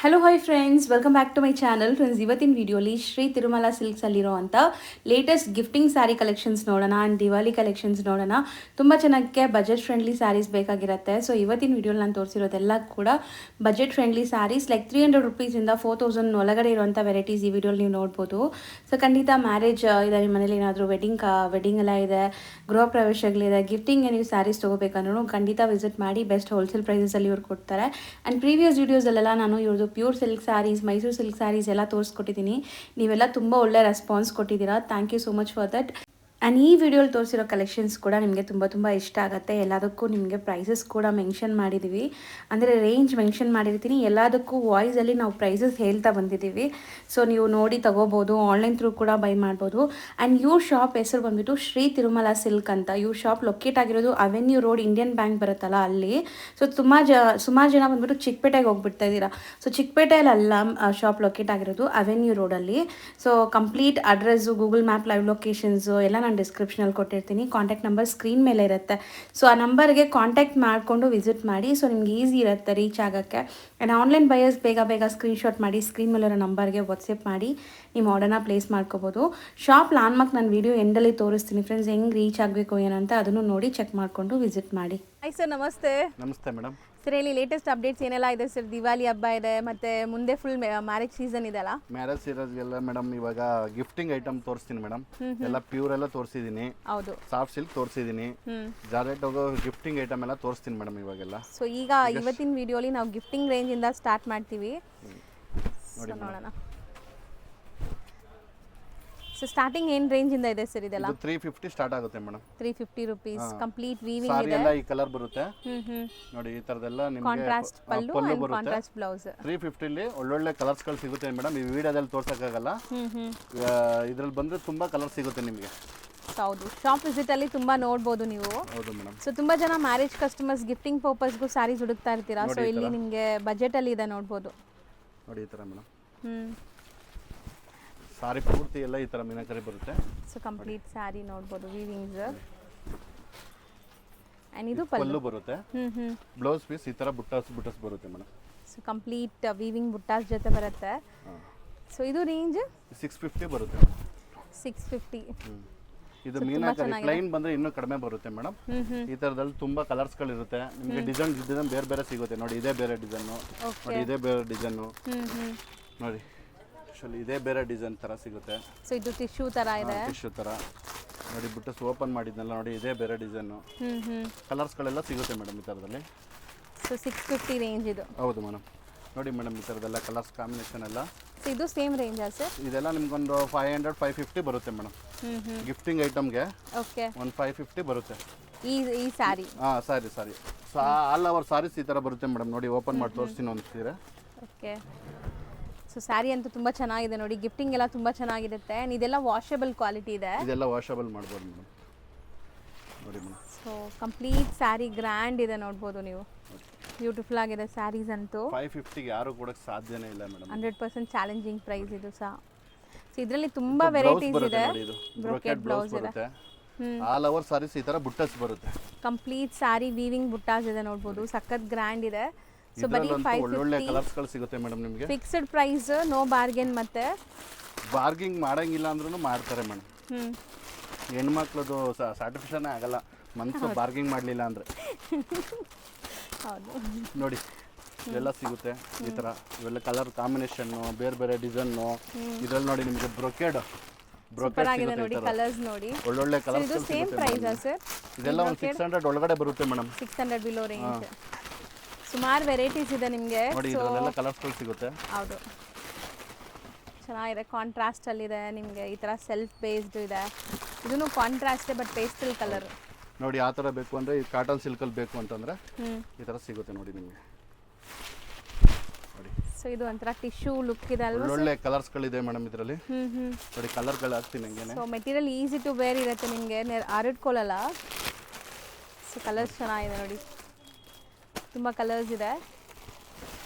Hello hi friends, welcome back to my channel. Friends, ಇವತ್ತಿನ ವಿಡಿಯೋಲಿ ಶ್ರೀ ತಿರುಮಲ ಸಿಲ್ಕ್ಸಲ್ಲಿರೋ ಅಂಥ ಲೇಟೆಸ್ಟ್ ಗಿಫ್ಟಿಂಗ್ ಸ್ಯಾರಿ ಕಲೆಕ್ಷನ್ಸ್ ನೋಡೋಣ ಆ್ಯಂಡ್ ದಿವಾಲಿ ಕಲೆಕ್ಷನ್ಸ್ ನೋಡೋಣ. ತುಂಬ ಚೆನ್ನಾಗಿ ಬಜೆಟ್ ಫ್ರೆಂಡ್ಲಿ ಸ್ಯಾರೀಸ್ ಬೇಕಾಗಿರುತ್ತೆ. ಸೊ ಇವತ್ತಿನ ವಿಡಿಯೋಲಿ ನಾನು ತೋರಿಸಿರೋದೆಲ್ಲ ಕೂಡ ಬಜೆಟ್ ಫ್ರೆಂಡ್ಲಿ ಸ್ಯಾರೀಸ್, ಲೈಕ್ 300 ರುಪೀಸಿಂದ 4000 ಒಳಗಡೆ ಇರುವಂಥ ವೆರೈಟೀಸ್ ಈ ವಿಡಿಯೋಲಿ ನೀವು ನೋಡ್ಬೋದು. ಸೊ ಖಂಡಿತ ಮ್ಯಾರೇಜ್ ಇದೆ, ನಿಮ್ಮ ಮನೇಲಿ ಏನಾದರೂ ವೆಡ್ಡಿಂಗ್ ಎಲ್ಲ ಇದೆ, ಗೃಹ ಪ್ರವೇಶಗಳಿದೆ, ಗಿಫ್ಟಿಂಗ್ಗೆ ನೀವು ಸ್ಯಾರೀಸ್ ತೊಗೋಬೇಕಂದ್ರೂ ಖಂಡಿತ ವಿಸಿಟ್ ಮಾಡಿ. ಬೆಸ್ಟ್ ಹೋಲ್ಸೇಲ್ ಪ್ರೈಸಲ್ಲಿ ಇವ್ರು ಕೊಡ್ತಾರೆ. ಆ್ಯಂಡ್ ಪ್ರೀವಿಯಸ್ ವೀಡಿಯೋಸಲ್ಲೆಲ್ಲ ನಾನು ಇವ್ರದ್ದು pure silk sarees, Mysuru silk sarees ಎಲ್ಲ ತೋರಿಸ್ಕೊಟ್ಟಿದ್ದೀನಿ. ನೀವೆಲ್ಲ ತುಂಬ ಒಳ್ಳೆ ರೆಸ್ಪಾನ್ಸ್ ಕೊಟ್ಟಿದ್ದೀರಾ. Thank you so much for that. And ಈ ವಿಡಿಯೋಲಿ ತೋರಿಸಿರೋ ಕಲೆಕ್ಷನ್ಸ್ ಕೂಡ ನಿಮಗೆ ತುಂಬ ಇಷ್ಟ ಆಗುತ್ತೆ. ಎಲ್ಲದಕ್ಕೂ ನಿಮಗೆ ಪ್ರೈಸಸ್ ಕೂಡ ಮೆನ್ಷನ್ ಮಾಡಿದ್ದೀವಿ, ಅಂದರೆ ರೇಂಜ್ ಮೆನ್ಷನ್ ಮಾಡಿರ್ತೀನಿ. ಎಲ್ಲದಕ್ಕೂ ವಾಯ್ಸಲ್ಲಿ ನಾವು ಪ್ರೈಸಸ್ ಹೇಳ್ತಾ ಬಂದಿದ್ದೀವಿ. ಸೊ ನೀವು ನೋಡಿ ತೊಗೋಬೋದು, ಆನ್ಲೈನ್ ಥ್ರೂ ಕೂಡ ಬೈ ಮಾಡ್ಬೋದು. ಆ್ಯಂಡ್ ಇವ್ರ ಶಾಪ್ ಹೆಸರು ಬಂದುಬಿಟ್ಟು ಶ್ರೀ ತಿರುಮಲ ಸಿಲ್ಕ್ ಅಂತ. ಇವ್ರ ಶಾಪ್ ಲೊಕೇಟ್ ಆಗಿರೋದು ಅವೆನ್ಯೂ ರೋಡ್, ಇಂಡಿಯನ್ ಬ್ಯಾಂಕ್ ಬರುತ್ತಲ್ಲ ಅಲ್ಲಿ. ಸೊ ಸುಮಾರು ಜನ ಬಂದುಬಿಟ್ಟು ಚಿಕ್ಕಪೇಟೆಗೆ ಹೋಗ್ಬಿಡ್ತಾ ಇದ್ದೀರಾ. ಸೊ ಚಿಕ್ಕಪೇಟೆಯಲ್ಲ ಶಾಪ್ ಲೊಕೇಟ್ ಆಗಿರೋದು, ಅವೆನ್ಯೂ ರೋಡಲ್ಲಿ. So complete address, Google map live locations ಎಲ್ಲ ನಾನು ಡಿಸ್ಕ್ರಿಪ್ಷನಲ್ಲಿ ಕೊಟ್ಟಿರ್ತೀನಿ. ಕಾಂಟ್ಯಾಕ್ಟ್ ನಂಬರ್ ಸ್ಕ್ರೀನ್ ಮೇಲೆ ಇರುತ್ತೆ. ಸೊ ಆ ನಂಬರ್ಗೆ ಕಾಂಟ್ಯಾಕ್ಟ್ ಮಾಡಿಕೊಂಡು ವಿಸಿಟ್ ಮಾಡಿ. ಸೊ ನಿಮ್ಗೆ ಈಸಿ ಇರುತ್ತೆ ರೀಚ್ ಆಗೋಕ್ಕೆ. ಆ್ಯಂಡ್ ಆನ್ಲೈನ್ ಬಯರ್ಸ್ ಬೇಗ ಸ್ಕ್ರೀನ್ಶಾಟ್ ಮಾಡಿ ಸ್ಕ್ರೀನ್ ಮೇಲಿರೋ ನಂಬರ್ಗೆ ವಾಟ್ಸಪ್ ಮಾಡಿ ನಿಮ್ಮ ಆರ್ಡರ್ನ ಪ್ಲೇಸ್ ಮಾಡ್ಕೋಬೋದು. ಶಾಪ್ ಲ್ಯಾಂಡ್ಮಾರ್ಕ್ ನಾನು ವಿಡಿಯೋ ಎಂಡಲ್ಲಿ ತೋರಿಸ್ತೀನಿ ಫ್ರೆಂಡ್ಸ್, ಹೆಂಗೆ ರೀಚ್ ಆಗಬೇಕು ಏನಂತ ಅದನ್ನು ನೋಡಿ ಚೆಕ್ ಮಾಡಿಕೊಂಡು ವಿಸಿಟ್ ಮಾಡಿ. ಹಾಯ್ ಸರ್, ನಮಸ್ತೆ. ನಮಸ್ತೆ ಮೇಡಮ್. ಸರ್ ಹೇಳಿ, ಲೇಟೆಸ್ಟ್ ಅಪ್ಡೇಟ್ಸ್ ಏನೆಲ್ಲ ಇದೆ ಸರ್? ದಿವಾಲಿ ಹಬ್ಬ ಇದೆ, ಮತ್ತೆ ಮುಂದೆ ಫುಲ್ ಮ್ಯಾರೇಜ್ ಸೀಸನ್ ಇದೆಲ್ಲ. ಮ್ಯಾರೇಜ್ ಸೀರೀಸ್ಗೆಲ್ಲ ಮೇಡಮ್ ಇವಾಗ ಗಿಫ್ಟಿಂಗ್ ಐಟಮ್ ತೋರಿಸ್ತೀನಿ ಮೇಡಮ್. ಎಲ್ಲ ಪ್ಯೂರ್ ಎಲ್ಲ ತೋರಿಸಿದ್ದೀನಿ. ಹೌದು, ಸಾಫ್ಟ್ ಸಿಲ್ಕ್ ತೋರಿಸಿದ್ದೀನಿ. ಜಾರ್ಜೆಟ್ ಹೋಗೋ ಗಿಫ್ಟಿಂಗ್ ಐಟಮ್ ಎಲ್ಲ ತೋರಿಸ್ತೀನಿ ಮೇಡಮ್ ಇವಾಗೆಲ್ಲ. ಸೊ ಈಗ ಇವತ್ತಿನ ವಿಡಿಯೋಲಿ ನಾವು ಗಿಫ್ಟಿಂಗ್ ರೇಂಜಿಂದ ಸ್ಟಾರ್ಟ್ ಮಾಡ್ತೀವಿ. ನೋಡೋಣ. ಸೊ ಸ್ಟಾರ್ಟಿಂಗ್ ಏನು ರೇಂಜಿಂದ ಇದೆ ಸರ್ ಇದೆಲ್ಲ? 350 ಸ್ಟಾರ್ಟ್ ಆಗುತ್ತೆ ಮೇಡಮ್. 350 ರುಪೀಸ್ ಕಂಪ್ಲೀಟ್ ವೀವಿಂಗ್ ಸಾರಿ ಇದೆ. ಎಲ್ಲ ಈ ಕಲರ್ ಬರುತ್ತೆ ನೋಡಿ. ಈ ತರದೆಲ್ಲ ನಿಮಗೆ contrast pallu and contrast blouse. 350 ಲಿ ಒಳ್ಳೊಳ್ಳೆ ಕಲರ್ಸ್ ಗಳು ಸಿಗುತ್ತೆ ಮೇಡಮ್. ಈ ವಿಡಿಯೋದಲ್ಲಿ ತೋರ್ಸಕ್ಕಾಗಲ್ಲ, ಇದ್ರಲ್ಲಿ ಬಂದ್ರೆ ತುಂಬಾ ಕಲರ್ ಸಿಗುತ್ತೆ ನಿಮಗೆ. ಹೌದು, ಶಾಪ್ ವಿಸಿಟ್ ಅಲ್ಲಿ ತುಂಬಾ ನೋಡ್ಬೋದು ನೀವು. ಹೌದು ಮೇಡಮ್. ಸೊ ತುಂಬಾ ಜನ ಮ್ಯಾರೇಜ್ ಕಸ್ಟಮರ್ಸ್ ಗಿಫ್ಟಿಂಗ್ ಪರ್ಪಸ್ಗೂ ಸ್ಯಾರೀಸ್ ಹುಡುಕ್ತಾ ಇರ್ತೀರಾ. ಸೊ ಇಲ್ಲಿ ನಿಮಗೆ ಬಜೆಟ್ ಅಲ್ಲಿ ಇದೆ, ನೋಡ್ಬೋದು ನೋಡಿ ಈ ತರ ಮೇಡಮ್. ಸಾರಿ ಪೂರ್ತಿ ಎಲ್ಲ ಈ ತರ ಮೀನಾಕರಿ ಬರುತ್ತೆ. ಸೊ ಕಂಪ್ಲೀಟ್ ಸ್ಯಾರಿ ನೋಡ್ಬೋದು, ವೀವಿಂಗ್ಸ್. ಅಂಡ್ ಇದು ಪಲ್ಲು ಬರುತ್ತೆ. ಬ್ಲೌಸ್ ಪೀಸ್ ಈ ತರ ಬುಟ್ಟಾಸ್ ಬರುತ್ತೆ ಮೇಡಮ್. ಸೊ ಕಂಪ್ಲೀಟ್ ವೀವಿಂಗ್ ಬುಟ್ಟಾಸ್ ಜೊತೆ ಬರುತ್ತೆ. ಸೊ ಇದು ರೇಂಜ್ 650 ಬರುತ್ತೆ. 650. ಇದು ಮೀನಾಕರಿ ಪ್ಲೈನ್ ಬಂದ್ರೆ ಇನ್ನೂ ಕಡಿಮೆ ಬರುತ್ತೆ ಮೇಡಮ್. ಈ ತರದಲ್ಲಿ ತುಂಬಾ ಕಲರ್ಸ್ ಗಳು ಇರುತ್ತೆ ನಿಮಗೆ. ಡಿಸೈನ್ ಬೇರೆ ಸಿಗುತ್ತೆ ನೋಡಿ. ಇದೇ ಬೇರೆ ಡಿಸೈನ್ ನೋಡಿ, ಇದೇ ಬೇರೆ ಡಿಸೈನ್ ನೋಡಿ. ಇದೇ ಬೇರೆ ಡಿಸೈನ್ ತರ ಸಿಗುತ್ತೆ. ಸೊ ಇದು ಟಿಶ್ಯೂ ತರ ಇದೆ. ಟಿಶ್ಯೂ ತರ ನೋಡಿ. ಬುಟ್ಟಸ್ ಓಪನ್ ಮಾಡಿದ್ನಲ್ಲ ನೋಡಿ, ಇದೇ ಬೇರೆ ಡಿಸೈನ್. ಕಲರ್ಸ್ ಗಳೆಲ್ಲ ಸಿಗುತ್ತೆ ಮೇಡಮ್ ಈ ತರದಲ್ಲಿ. ಸೊ 650 ರೇಂಜ್ ಇದು. ಹೌದು ಮೇಡಮ್. ನೋಡಿ ಮೇಡಮ್, ಈ ತರದೆಲ್ಲ ಕಲರ್ಸ್ ಕಾಂಬಿನೇಷನ್ ಎಲ್ಲ. ಸೊ ಇದು ಸೇಮ್ ರೇಂಜ್ ಸರ್? ಇದೆಲ್ಲ ನಿಮ್ಗೊಂದು 500-550 ಬರುತ್ತೆ ಮೇಡಮ್. ಗಿಫ್ಟಿಂಗ್ ಐಟಮ್ಗೆ ಓಕೆ, ಒಂದು 550 ಬರುತ್ತೆ ಈ ಸ್ಯಾರಿ. ಸಾರಿ ಆಲ್ ಓವರ್ ಸಾರೀಸ್ ಈ ತರ ಬರುತ್ತೆ ಮೇಡಮ್. ನೋಡಿ ಓಪನ್ ಮಾಡಿ ತೋರಿಸ್ತೀನಿ ಒಂದು ಸೀರೆ. ಓಕೆ. ಸೊ ಸ್ಯಾರಿ ಅಂತೂ ತುಂಬ ಚೆನ್ನಾಗಿದೆ ನೋಡಿ. ಗಿಫ್ಟಿಂಗ್ ಎಲ್ಲ ತುಂಬ ಚೆನ್ನಾಗಿರುತ್ತೆ. ಇದೆಲ್ಲ ವಾಷಬಲ್ ಕ್ವಾಲಿಟಿ ಇದೆ. ಇದೆಲ್ಲ ವಾಷಬಲ್ ಮಾಡ್ಬೋದು ಮೇಡಮ್. ನೋಡಿ madam. So complete sari grand ಇದೆ, ನೋಡ್ಬೋದು ನೀವು. ಬ್ಯೂಟಿಫುಲ್ ಆಗಿದೆ ಸ್ಯಾರೀಸ್ ಅಂತೂ. 550 ಯಾರು ಕೊಡಕ್ಕೆ ಸಾಧ್ಯನೇ ಇಲ್ಲ ಮೇಡಮ್. 100% ಚಾಲೆಂಜಿಂಗ್ ಪ್ರೈಸ್ ಇದು ಸಹ. ಸೊ ಇದರಲ್ಲಿ ತುಂಬಾ ವೆರೈಟೀಸ್ ಇದೆ. ಬ್ರೊಕೆಟ್ ಬ್ಲೌಸ್ ಬರುತ್ತೆ. ಆಲ್ ಓವರ್ ಸಾರೀಸ್ ಈ ತರ ಬುಟ್ಟಸ್ ಬರುತ್ತೆ. ಕಂಪ್ಲೀಟ್ ಸ್ಯಾರಿ ವೀವಿಂಗ್ ಬುಟ್ಟಾಸ್ ಇದೆ, ನೋಡ್ಬೋದು. ಸಖತ್ ಗ್ರ್ಯಾಂಡ್ ಇದೆ. ಸೊ ಬರೀ 550. ಒಳ್ಳೆ ಕಲರ್ಸ್ ಗಳು ಸಿಗುತ್ತೆ ಮೇಡಮ್ ನಿಮಗೆ. Fixed price, no bargain. ಮತ್ತೆ ಬಾರ್ಗಿಂಗ್ ಮಾಡಂಗಿಲ್ಲ ಅಂದ್ರೂ ಮಾಡ್ತಾರೆ ಮೇಡಮ್. ಹೆಣ್ಮಕ್ಳದು ಸ್ಯಾಟಿಸ್ಫ್ಯಾಕ್ಷನ್ ಆಗಲ್ಲ ಮನ್ಸು ಬಾರ್ಗಿಂಗ್ ಮಾಡಲಿಲ್ಲ ಅಂದ್ರೆ. ಹೌದು ನೋಡಿ, ಇವೆಲ್ಲ ಸಿಗುತ್ತೆ ಈ ತರ. ಇವೆಲ್ಲ ಕಲರ್ ಕಾಂಬಿನೇಷನ್, ಬೇರೆ ಡಿಸೈನು. ಇದ್ರಲ್ಲಿ ನೋಡಿ ನಿಮಗೆ ಬ್ರೊಕೆಡ್ ಆಗಿದೆ ನೋಡಿ. ಕಲರ್ಸ್ ನೋಡಿ, ಒಳ್ಳೊಳ್ಳೆ ಕಲರ್ಸ್. ಇದು ಸೇಮ್ ಪ್ರೈಸ್ ಸರ್? ಇದೆಲ್ಲ ಒಂದು 600 ಒಳಗಡೆ ಬರುತ್ತೆ ಮೇಡಮ್. 600 below range. ಸುಮಾರು ವೆರೈಟೀಸ್ ಇದೆ ನಿಮಗೆ. ನೋಡಿ, ಇದರಲ್ಲೆಲ್ಲ ಕಲರ್ಸ್ಗಳು ಸಿಗುತ್ತೆ. ಹೌದು, ಚೆನ್ನಾಗಿದೆ. ಕಾಂಟ್ರಾಸ್ಟ್ ಅಲ್ಲಿ ಇದೆ ನಿಮಗೆ. ಈ ತರ ಸೆಲ್ಫ್ ಬೇಸ್ಡ್ ಇದೆ. ಇದನ್ನು ಕಾಂಟ್ರಾಸ್ಟ್ ಬಟ್ ಪೇಸ್ಟಲ್ ಕಲರ್. ನೋಡಿ, ಆ ತರ ಬೇಕು ಅಂದ್ರೆ ಈ ಕಾಟನ್ ಸಿಲ್ಕ್ ಅಲ್ಲಿ ಬೇಕು ಅಂತಂದ್ರೆ ಈ ತರ ಸಿಗುತ್ತೆ ನೋಡಿ ನಿಮಗೆ. ನೋಡಿ, ಸೊ ಇದು ಒಂಥರ ಟಿಶ್ಯೂ ಲುಕ್ ಇದೆ ಅಲ್ವಾ? ಒಳ್ಳೆ ಕಲರ್ಸ್ ಗಳಿದೆ ಮೇಡಮ್ ಇದರಲ್ಲಿ. ನೋಡಿ, ಕಲರ್ ಗಳು ಹಾಕ್ತೀನಿ ಹಂಗೇನೆ. So material easy to wear ಇರುತ್ತೆ ನಿಮಗೆ, ಹರಡ್ಕೊಳ್ಳಲ್ಲ. ಸೊ ಕಲರ್ಸ್ ಚೆನ್ನಾಗಿದೆ ನೋಡಿ, ತುಂಬ ಕಲರ್ಸ್ ಇದೆ.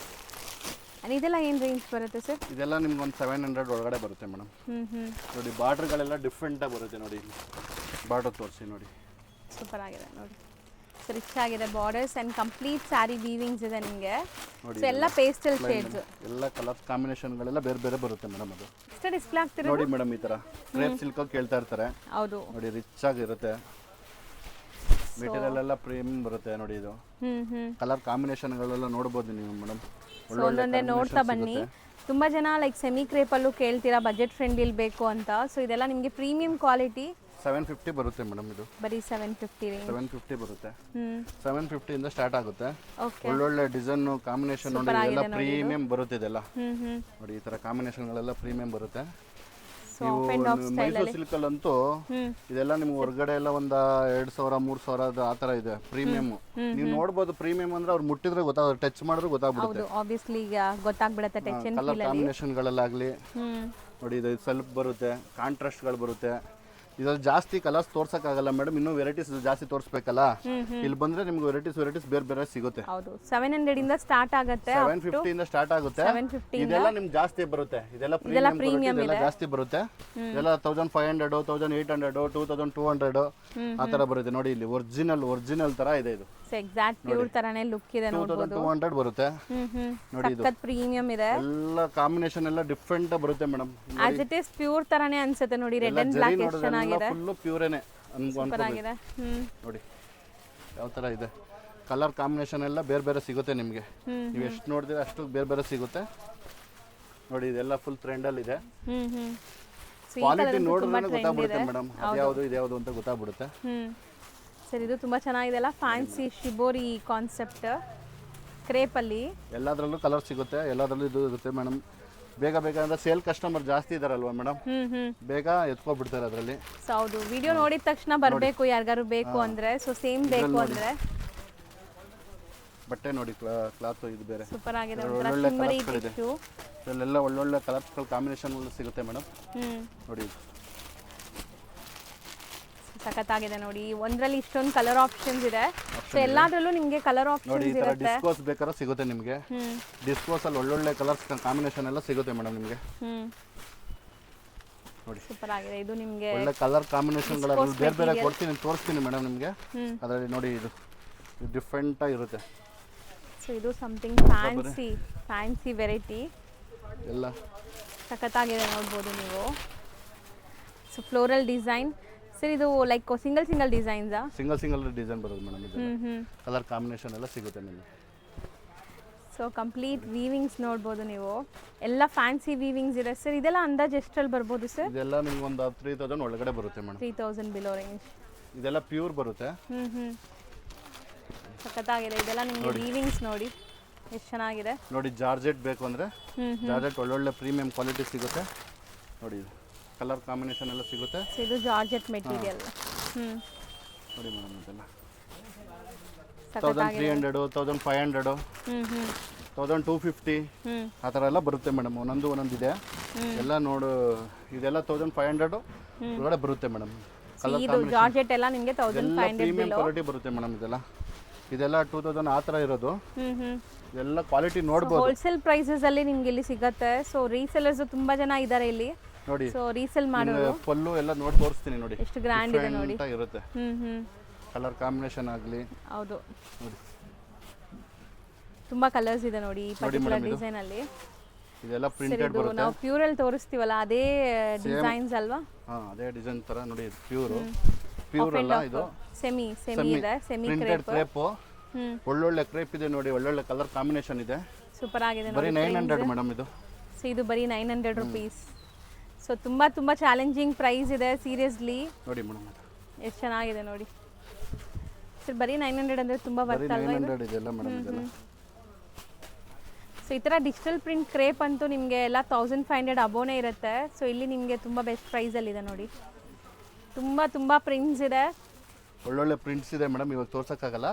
ಇದೆಲ್ಲ ಏನು ರೇಂಜ್ ಬರುತ್ತೆ ಸರ್? ಇದೆಲ್ಲ ನಿಮ್ಗೆ ಒಂದು 700 ಒಳಗಡೆ ಬರುತ್ತೆ ಮೇಡಮ್. ನೋಡಿ, ಬಾರ್ಡರ್ಗಳೆಲ್ಲ ಡಿಫ್ರೆಂಟಾಗಿ ಬರುತ್ತೆ ನೋಡಿ. ಬಾರ್ಡರ್ ತೋರಿಸಿ ನೋಡಿ. ಸೂಪರ್ ಆಗಿದೆ ನೋಡಿ. ಸೊ ರಿಚ್ ಆಗಿದೆ borders and complete sari weavings ಇದೆ ನಿಮಗೆ. ಸೊ ಎಲ್ಲ ಪೇಸ್ಟಲ್ ಶೇಡ್ಸ್, ಎಲ್ಲ ಕಲರ್ಸ್ ಕಾಂಬಿನೇಷನ್ಗಳೆಲ್ಲ ಬೇರೆ ಬೇರೆ ಬರುತ್ತೆ ಮೇಡಮ್. ಅದು ಎಷ್ಟು ಡಿಸ್ಪ್ಲೇ ಆಗ್ತಿರೋದು ನೋಡಿ ಮೇಡಮ್, ಈ ಥರ ಕ್ರೇಪ್ ಸಿಲ್ಕ್ ಕೇಳ್ತಾ ಇರ್ತಾರೆ. ಹೌದು ನೋಡಿ ರಿಚ್ ಆಗಿರುತ್ತೆ, ಮೆಟೀರಿಯಲ್ ಎಲ್ಲ ಪ್ರೀಮಿಯಂ ಬರುತ್ತೆ ನೋಡಿ. ಇದು ಕಲರ್ ಕಾಂಬಿನೇಷನ್ಗಳೆಲ್ಲ ನೋಡ್ಬೋದು ನೀವು ಮೇಡಮ್. ಸೊ ಒಂದೊಂದೇ ನೋಡ್ತಾ ಬನ್ನಿ. ತುಂಬ ಜನ ಲೈಕ್ ಸೆಮಿ ಕ್ರೇಪಲ್ಲೂ ಕೇಳ್ತೀರಾ ಬಜೆಟ್ ಫ್ರೆಂಡ್ಲಿ ಬೇಕು ಅಂತ. ಸೊ ಇದೆಲ್ಲ ನಿಮಗೆ ಪ್ರೀಮಿಯಂ ಕ್ವಾಲಿಟಿ 750 ಬರುತ್ತೆ ಮೇಡಮ್. ಇದು ಬರೀ 750 ರೇಂಜ್. 750 ಬರುತ್ತೆ. 750 ಇಂದ ಸ್ಟಾರ್ಟ್ ಆಗುತ್ತೆ. ಓಕೆ, ಒಳ್ಳೊಳ್ಳೆ ಡಿಸೈನ್ ಕಾಂಬಿನೇಷನ್ ನೋಡಿ, ಎಲ್ಲ ಪ್ರೀಮಿಯಂ ಬರುತ್ತೆ ಇದೆಲ್ಲ. ನೋಡಿ ಈ ತರ ಕಾಂಬಿನೇಷನ್ಗಳೆಲ್ಲ ಪ್ರೀಮಿಯಂ ಬರುತ್ತೆ. So of and of style Mysuru silk ಅಲ್ಲಂತೂ ಇದೆಲ್ಲ ನಿಮ್ಗೆ ಹೊರಗಡೆ ಎಲ್ಲ ಒಂದು 2000-3000 ಆ ತರ ಇದೆ ಪ್ರೀಮಿಯಂ. ನೀವು ನೋಡ್ಬೋದು ಪ್ರೀಮಿಯಂ ಅಂದ್ರೆ ಅವ್ರು ಮುಟ್ಟಿದ್ರೆ ಗೊತ್ತಾಗುತ್ತೆ, ಟಚ್ ಮಾಡಿದ್ರೆ ಗೊತ್ತಾಗ್ಬಿಡುತ್ತೆ. ಹೌದು, ಆಬ್ವಿಯಸ್ಲಿ ಈಗ ಗೊತ್ತಾಗ್ಬಿಡುತ್ತೆ ಟೆಕ್ಸ್ ಅಂಡ್ ಕಲರ್ ಕಾಂಬಿನೇಷನ್ಗಳಲ್ಲಾಗಲಿ ನೋಡಿ. ಇದು ಸೆಲ್ಫ್ ಬರುತ್ತೆ, ಕಾಂಟ್ರಾಸ್ಟ್ಗಳು ಬರುತ್ತೆ. ಇದ್ರಲ್ಲಿ ಜಾಸ್ತಿ ಕಲರ್ಸ್ ತೋರ್ಸಕ್ಕಾಗಲ್ಲ ಮೇಡಮ್, ಇನ್ನೂ ವೆರೈಟೀಸ್ ಜಾಸ್ತಿ ತೋರಿಸ್ಬೇಕಲ್ಲ. ಇಲ್ಲಿ ಬಂದ್ರೆ ನಿಮ್ಗೆ ವೆರೈಟೀಸ್ ಬೇರೆ ಬೇರೆ ಸಿಗುತ್ತೆ. ಹೌದು, 700 ಇಂದ ಸ್ಟಾರ್ಟ್ ಆಗುತ್ತೆ, 750 ಇಂದ ಸ್ಟಾರ್ಟ್ ಆಗುತ್ತೆ. 750 ಇದೆಲ್ಲ ನಿಮ್ಗೆ ಜಾಸ್ತಿ ಬರುತ್ತೆ, ಇದೆಲ್ಲ ಪ್ರೀಮಿಯಂ ಇದೆಲ್ಲ ಜಾಸ್ತಿ ಬರುತ್ತೆ. ಇದೆಲ್ಲ 1500, 1800, 2200 ಆ ತರ ಬರುತ್ತೆ ನೋಡಿ. ಇಲ್ಲಿ ಒರಿಜಿನಲ್ ತರ ಇದೆ ಇದು. ಎಕ್ಸಾಕ್ಟ್ ಪ್ಯೂರ್ ತರಾನೇ ಲುಕ್ ಇದೆ ನೋಡಬಹುದು. 2200 ಬರುತ್ತೆ ನೋಡಿ. ಇದು ಸಖತ್ ಪ್ರೀಮಿಯಂ ಇದೆ, ಎಲ್ಲ ಕಾಂಬಿನೇಷನ್ ಎಲ್ಲ ಡಿಫರೆಂಟ್ ಬರುತ್ತೆ madam. As it is pure ತರಾನೇ ಅನ್ಸುತ್ತೆ ನೋಡಿ. ರೆಡ್ ಅಂಡ್ ಬ್ಲಾಕ್ ಎಷ್ಟು ಚೆನ್ನಾಗಿದೆ, ಫುಲ್ ಪ್ಯೂರೇನೆ ಚೆನ್ನಾಗಿದೆ ನೋಡಿ. ಯಾವ ತರ ಇದೆ ಕಲರ್ ಕಾಂಬಿನೇಷನ್ ಎಲ್ಲ ಬೇರೆ ಬೇರೆ ಸಿಗುತ್ತೆ ನಿಮಗೆ. ನೀವು ಎಷ್ಟು ನೋಡಿದ್ರೆ ಅಷ್ಟು ಬೇರೆ ಬೇರೆ ಸಿಗುತ್ತೆ ನೋಡಿ. ಇದೆಲ್ಲ ಫುಲ್ ಟ್ರೆಂಡ್ ಅಲ್ಲಿ ಇದೆ. ಕ್ವಾಲಿಟಿ ನೋಡಿದ್ರೆ ಗೊತ್ತಾಗ್ಬಿಡುತ್ತೆ ಮೇಡಮ್, ಅದ್ಯಾವುದು ಇದ್ಯಾವುದು ಅಂತ ಗೊತ್ತಾಗ್ಬಿಡುತ್ತೆ. ಸರ್ ಇದು ತುಂಬಾ ಚೆನ್ನಾಗಿದೆ ಅಲ್ಲ, ಫ್ಯಾನ್ಸಿ ಶಿಬೋರಿ ಕಾನ್ಸೆಪ್ಟ್ ಕ್ರೇಪಲ್ಲಿ. ಎಲ್ಲದರಲ್ಲೂ ಕಲರ್ ಸಿಗುತ್ತೆ, ಎಲ್ಲದರಲ್ಲೂ ಇದು ಇರುತ್ತೆ ಮೇಡಮ್. ಬೇಗ ಅಂದ್ರೆ ಸೇಲ್ ಕಸ್ಟಮರ್ ಜಾಸ್ತಿ ಇದಾರಲ್ವಾ ಮೇಡಮ್, ಬೇಗ ಎತ್ಕೊಬಿಡ್ತಾರೆ ಅದರಲ್ಲಿ. ಹೌದು, ವಿಡಿಯೋ ನೋಡಿದ ತಕ್ಷಣ ಬರಬೇಕು ಯಾರಿಗಾರು ಬೇಕು ಅಂದ್ರೆ. ಸೊ ಸೇಮ್ ಬೇಕು ಅಂದ್ರೆ ಬಟ್ಟೆ ನೋಡಿ, ಕ್ಲಾತ್ ಇದು ಬೇರೆ ಸೂಪರ್ ಆಗಿದೆ. ಇಲ್ಲೆಲ್ಲ ಒಳ್ಳೊಳ್ಳೆ ಕಲರ್ಸ್ಗಳು ಕಾಂಬಿನೇಷನ್ ಸಿಗುತ್ತೆ ಮೇಡಮ್. ನೋಡಿ ಸಖತ್ತಾಗಿದೆ ನೋಡಿ. ಒಂದ್ರಲ್ಲಿ ಇಷ್ಟೊಂದು ಕಲರ್ ಆಪ್ಷನ್ಸ್ ಇದೆ. ಸೊ ಎಲ್ಲಾದ್ರಲ್ಲೂ ನಿಮಗೆ ಕಲರ್ ಆಪ್ಷನ್ಸ್ ಇರುತ್ತೆ. ಡಿಸ್ಕೋಸ್ ಬೇಕಾದ್ರೆ ಸಿಗುತ್ತೆ ನಿಮಗೆ. ಡಿಸ್ಕೋಸ್ ಅಲ್ಲಿ ಒಳ್ಳೊಳ್ಳೆ ಕಲರ್ಸ್ ಕಾಂಬಿನೇಷನ್ ಎಲ್ಲ ಸಿಗುತ್ತೆ ಮೇಡಮ್ ನಿಮಗೆ. ನೋಡಿ ಸೂಪರ್ ಆಗಿದೆ. ಇದು ನಿಮಗೆ ಒಳ್ಳೆ ಕಲರ್ ಕಾಂಬಿನೇಷನ್ಗಳಲ್ಲಿ ಬೇರೆ ಬೇರೆ ಕೊಡ್ತೀನಿ, ತೋರಿಸ್ತೀನಿ ಮೇಡಮ್ ನಿಮಗೆ. ಅದರಲ್ಲಿ ನೋಡಿ ಇದು ಡಿಫ್ರೆಂಟ್ ಆಗಿರುತ್ತೆ. ಸೊ ಇದು ಸಮಥಿಂಗ್ ಫ್ಯಾನ್ಸಿ ವೆರೈಟಿ ಎಲ್ಲ ಸಖತ್ತಾಗಿದೆ ನೋಡ್ಬೋದು ನೀವು. So floral design. ಸರ್ ಇದು ಲೈಕ್ ಸಿಂಗಲ್ ಡಿಸೈನ್ಸಾ? ಸಿಂಗಲ್ ಡಿಸೈನ್ ಬರೋದು ಮೇಡಮ್. ಇದು ಕಲರ್ ಕಾಂಬಿನೇಷನ್ ಎಲ್ಲ ಸಿಗುತ್ತೆ ನಿಮಗೆ. ಸೊ ಕಂಪ್ಲೀಟ್ ವೀವಿಂಗ್ಸ್ ನೋಡ್ಬೋದು ನೀವು, ಎಲ್ಲ ಫ್ಯಾನ್ಸಿ ವೀವಿಂಗ್ಸ್ ಇದೆ. ಸರ್ ಇದೆಲ್ಲ ಅಂದಾಜು ಎಷ್ಟರಲ್ಲಿ ಬರ್ಬೋದು ಸರ್? ಇದೆಲ್ಲ ನಿಮ್ಗೆ ಒಂದು 3000 ಒಳಗಡೆ ಬರುತ್ತೆ ಮೇಡಮ್. 3000 below range. ಇದೆಲ್ಲ ಪ್ಯೂರ್ ಬರುತ್ತೆ. ಸಖತ್ತಾಗಿದೆ. ಇದೆಲ್ಲ ನಿಮಗೆ ವೀವಿಂಗ್ಸ್ ನೋಡಿ ಎಷ್ಟು ಚೆನ್ನಾಗಿದೆ ನೋಡಿ. ಜಾರ್ಜೆಟ್ ಬೇಕು ಅಂದರೆ ಜಾರ್ಜೆಟ್ ಒಳ್ಳೊಳ್ಳೆ ಪ್ರೀಮಿಯಂ ಕ್ವಾಲಿಟಿ ಸಿಗುತ್ತೆ ನೋಡಿ. ಕಲರ್ ಕಾಂಬಿನೇಷನ್ ಎಲ್ಲ ಸಿಗುತ್ತೆ. ಇದು ಜಾರ್ಜೆಟ್ ಮೆಟೀರಿಯಲ್. ನೋಡಿ ಮೇಡಮ್, ಇದೆಲ್ಲ 1300, 1500, 1250 ಆ ಥರ ಎಲ್ಲ ಬರುತ್ತೆ ಮೇಡಮ್. ಒಂದೊಂದು ಇದೆ ಎಲ್ಲ ನೋಡು. ಇದೆಲ್ಲ 1500 ಒಳಗಡೆ ಬರುತ್ತೆ ಮೇಡಮ್. ಇದು ಜಾರ್ಜೆಟ್ ಎಲ್ಲ ನಿಮಗೆ 1500 ಪ್ರೀಮಿಯಂ ಕ್ವಾಲಿಟಿ ಬರುತ್ತೆ ಮೇಡಮ್. ಇದೆಲ್ಲ 2000 ಆ ಥರ ಇರೋದು. ಎಲ್ಲ ಕ್ವಾಲಿಟಿ ನೋಡ್ಬೋದು. ಹೋಲ್ಸೇಲ್ ಪ್ರೈಸಸ್ ಅಲ್ಲಿ ನಿಮ್ಗೆ ಇಲ್ಲಿ ಸಿಗುತ್ತೆ. ಸೊ ರೀಸೆಲ್ಲರ್ಸ್ ತುಂಬಾ ಜನ ಇದ್ದಾರೆ ಇಲ್ಲಿ ನೋಡಿ. ಸೊ ರೀಸೆಲ್ ಮಾಡೋರು ಪಲ್ಲು ಎಲ್ಲ ನೋಡಿ ತೋರಿಸ್ತೀನಿ ನೋಡಿ, ಎಷ್ಟು ಗ್ರ್ಯಾಂಡ್ ಇದೆ ನೋಡಿ. ಇರುತ್ತೆ ಕಲರ್ ಕಾಂಬಿನೇಷನ್ ಆಗಲಿ. ಹೌದು, ನೋಡಿ ತುಂಬಾ ಕಲರ್ಸ್ ಇದೆ ನೋಡಿ ಈ ಪರ್ಟಿಕ್ಯುಲರ್ ಡಿಸೈನ್ ಅಲ್ಲಿ. ಇದೆಲ್ಲ ಪ್ರಿಂಟೆಡ್ ಬರುತ್ತೆ. ನಾವು ಪ್ಯೂರ್ ಅಲ್ಲಿ ತೋರಿಸ್ತೀವಲ್ಲ ಅದೇ ಡಿಸೈನ್ಸ್ ಅಲ್ವಾ? ಅದೇ ಡಿಸೈನ್ ತರ ನೋಡಿ. ಪ್ಯೂರ್ ಅಲ್ಲ, ಇದು ಸೆಮಿ ಇದೆ, ಸೆಮಿ ಕ್ರೇಪ್. ಒಳ್ಳೊಳ್ಳೆ ಕ್ರೇಪ್ ಇದೆ ನೋಡಿ, ಒಳ್ಳೊಳ್ಳೆ ಕಲರ್ ಕಾಂಬಿನೇಷನ್ ಇದೆ. ಸೂಪರ್ ಆಗಿದೆ ನೋಡಿ. ಬರೀ 900 ಮೇಡಮ್ ಇದು. ಸೊ ಇದು ಬರೀ 900 ರುಪೀಸ್. ಸೊ ತುಂಬಾ ಚಾಲೆಂಜಿಂಗ್ ಪ್ರೈಸ್ ಇದೆ ಸೀರಿಯಸ್ಲಿ. ನೋಡಿ ಮೇಡಮ್ ಎಷ್ಟು ಚೆನ್ನಾಗಿದೆ ನೋಡಿ ಸರ್. ಬರೀ 900 ಅಂದ್ರೆ ತುಂಬಾ ವರ್ತ್ ಅಲ್ವಾ? 900 ಇದೆಲ್ಲ ಮೇಡಮ್. ಇದೆಲ್ಲ ಸೊ ಈ ಥರ ಡಿಜಿಟಲ್ ಪ್ರಿಂಟ್ ಕ್ರೇಪ್ ಅಂತೂ ನಿಮಗೆ ಎಲ್ಲ 1500 ಅಬೋನೇ ಇರುತ್ತೆ. ಸೊ ಇಲ್ಲಿ ನಿಮಗೆ ತುಂಬ ಬೆಸ್ಟ್ ಪ್ರೈಸಲ್ಲಿದೆ ನೋಡಿ. ತುಂಬ ಪ್ರಿಂಟ್ಸ್ ಇದೆ, ಒಳ್ಳೊಳ್ಳೆ ಪ್ರಿಂಟ್ಸ್ ಇದೆ ಮೇಡಮ್. ಇವಾಗ ತೋರ್ಸಕ್ಕಾಗಲ್ಲ,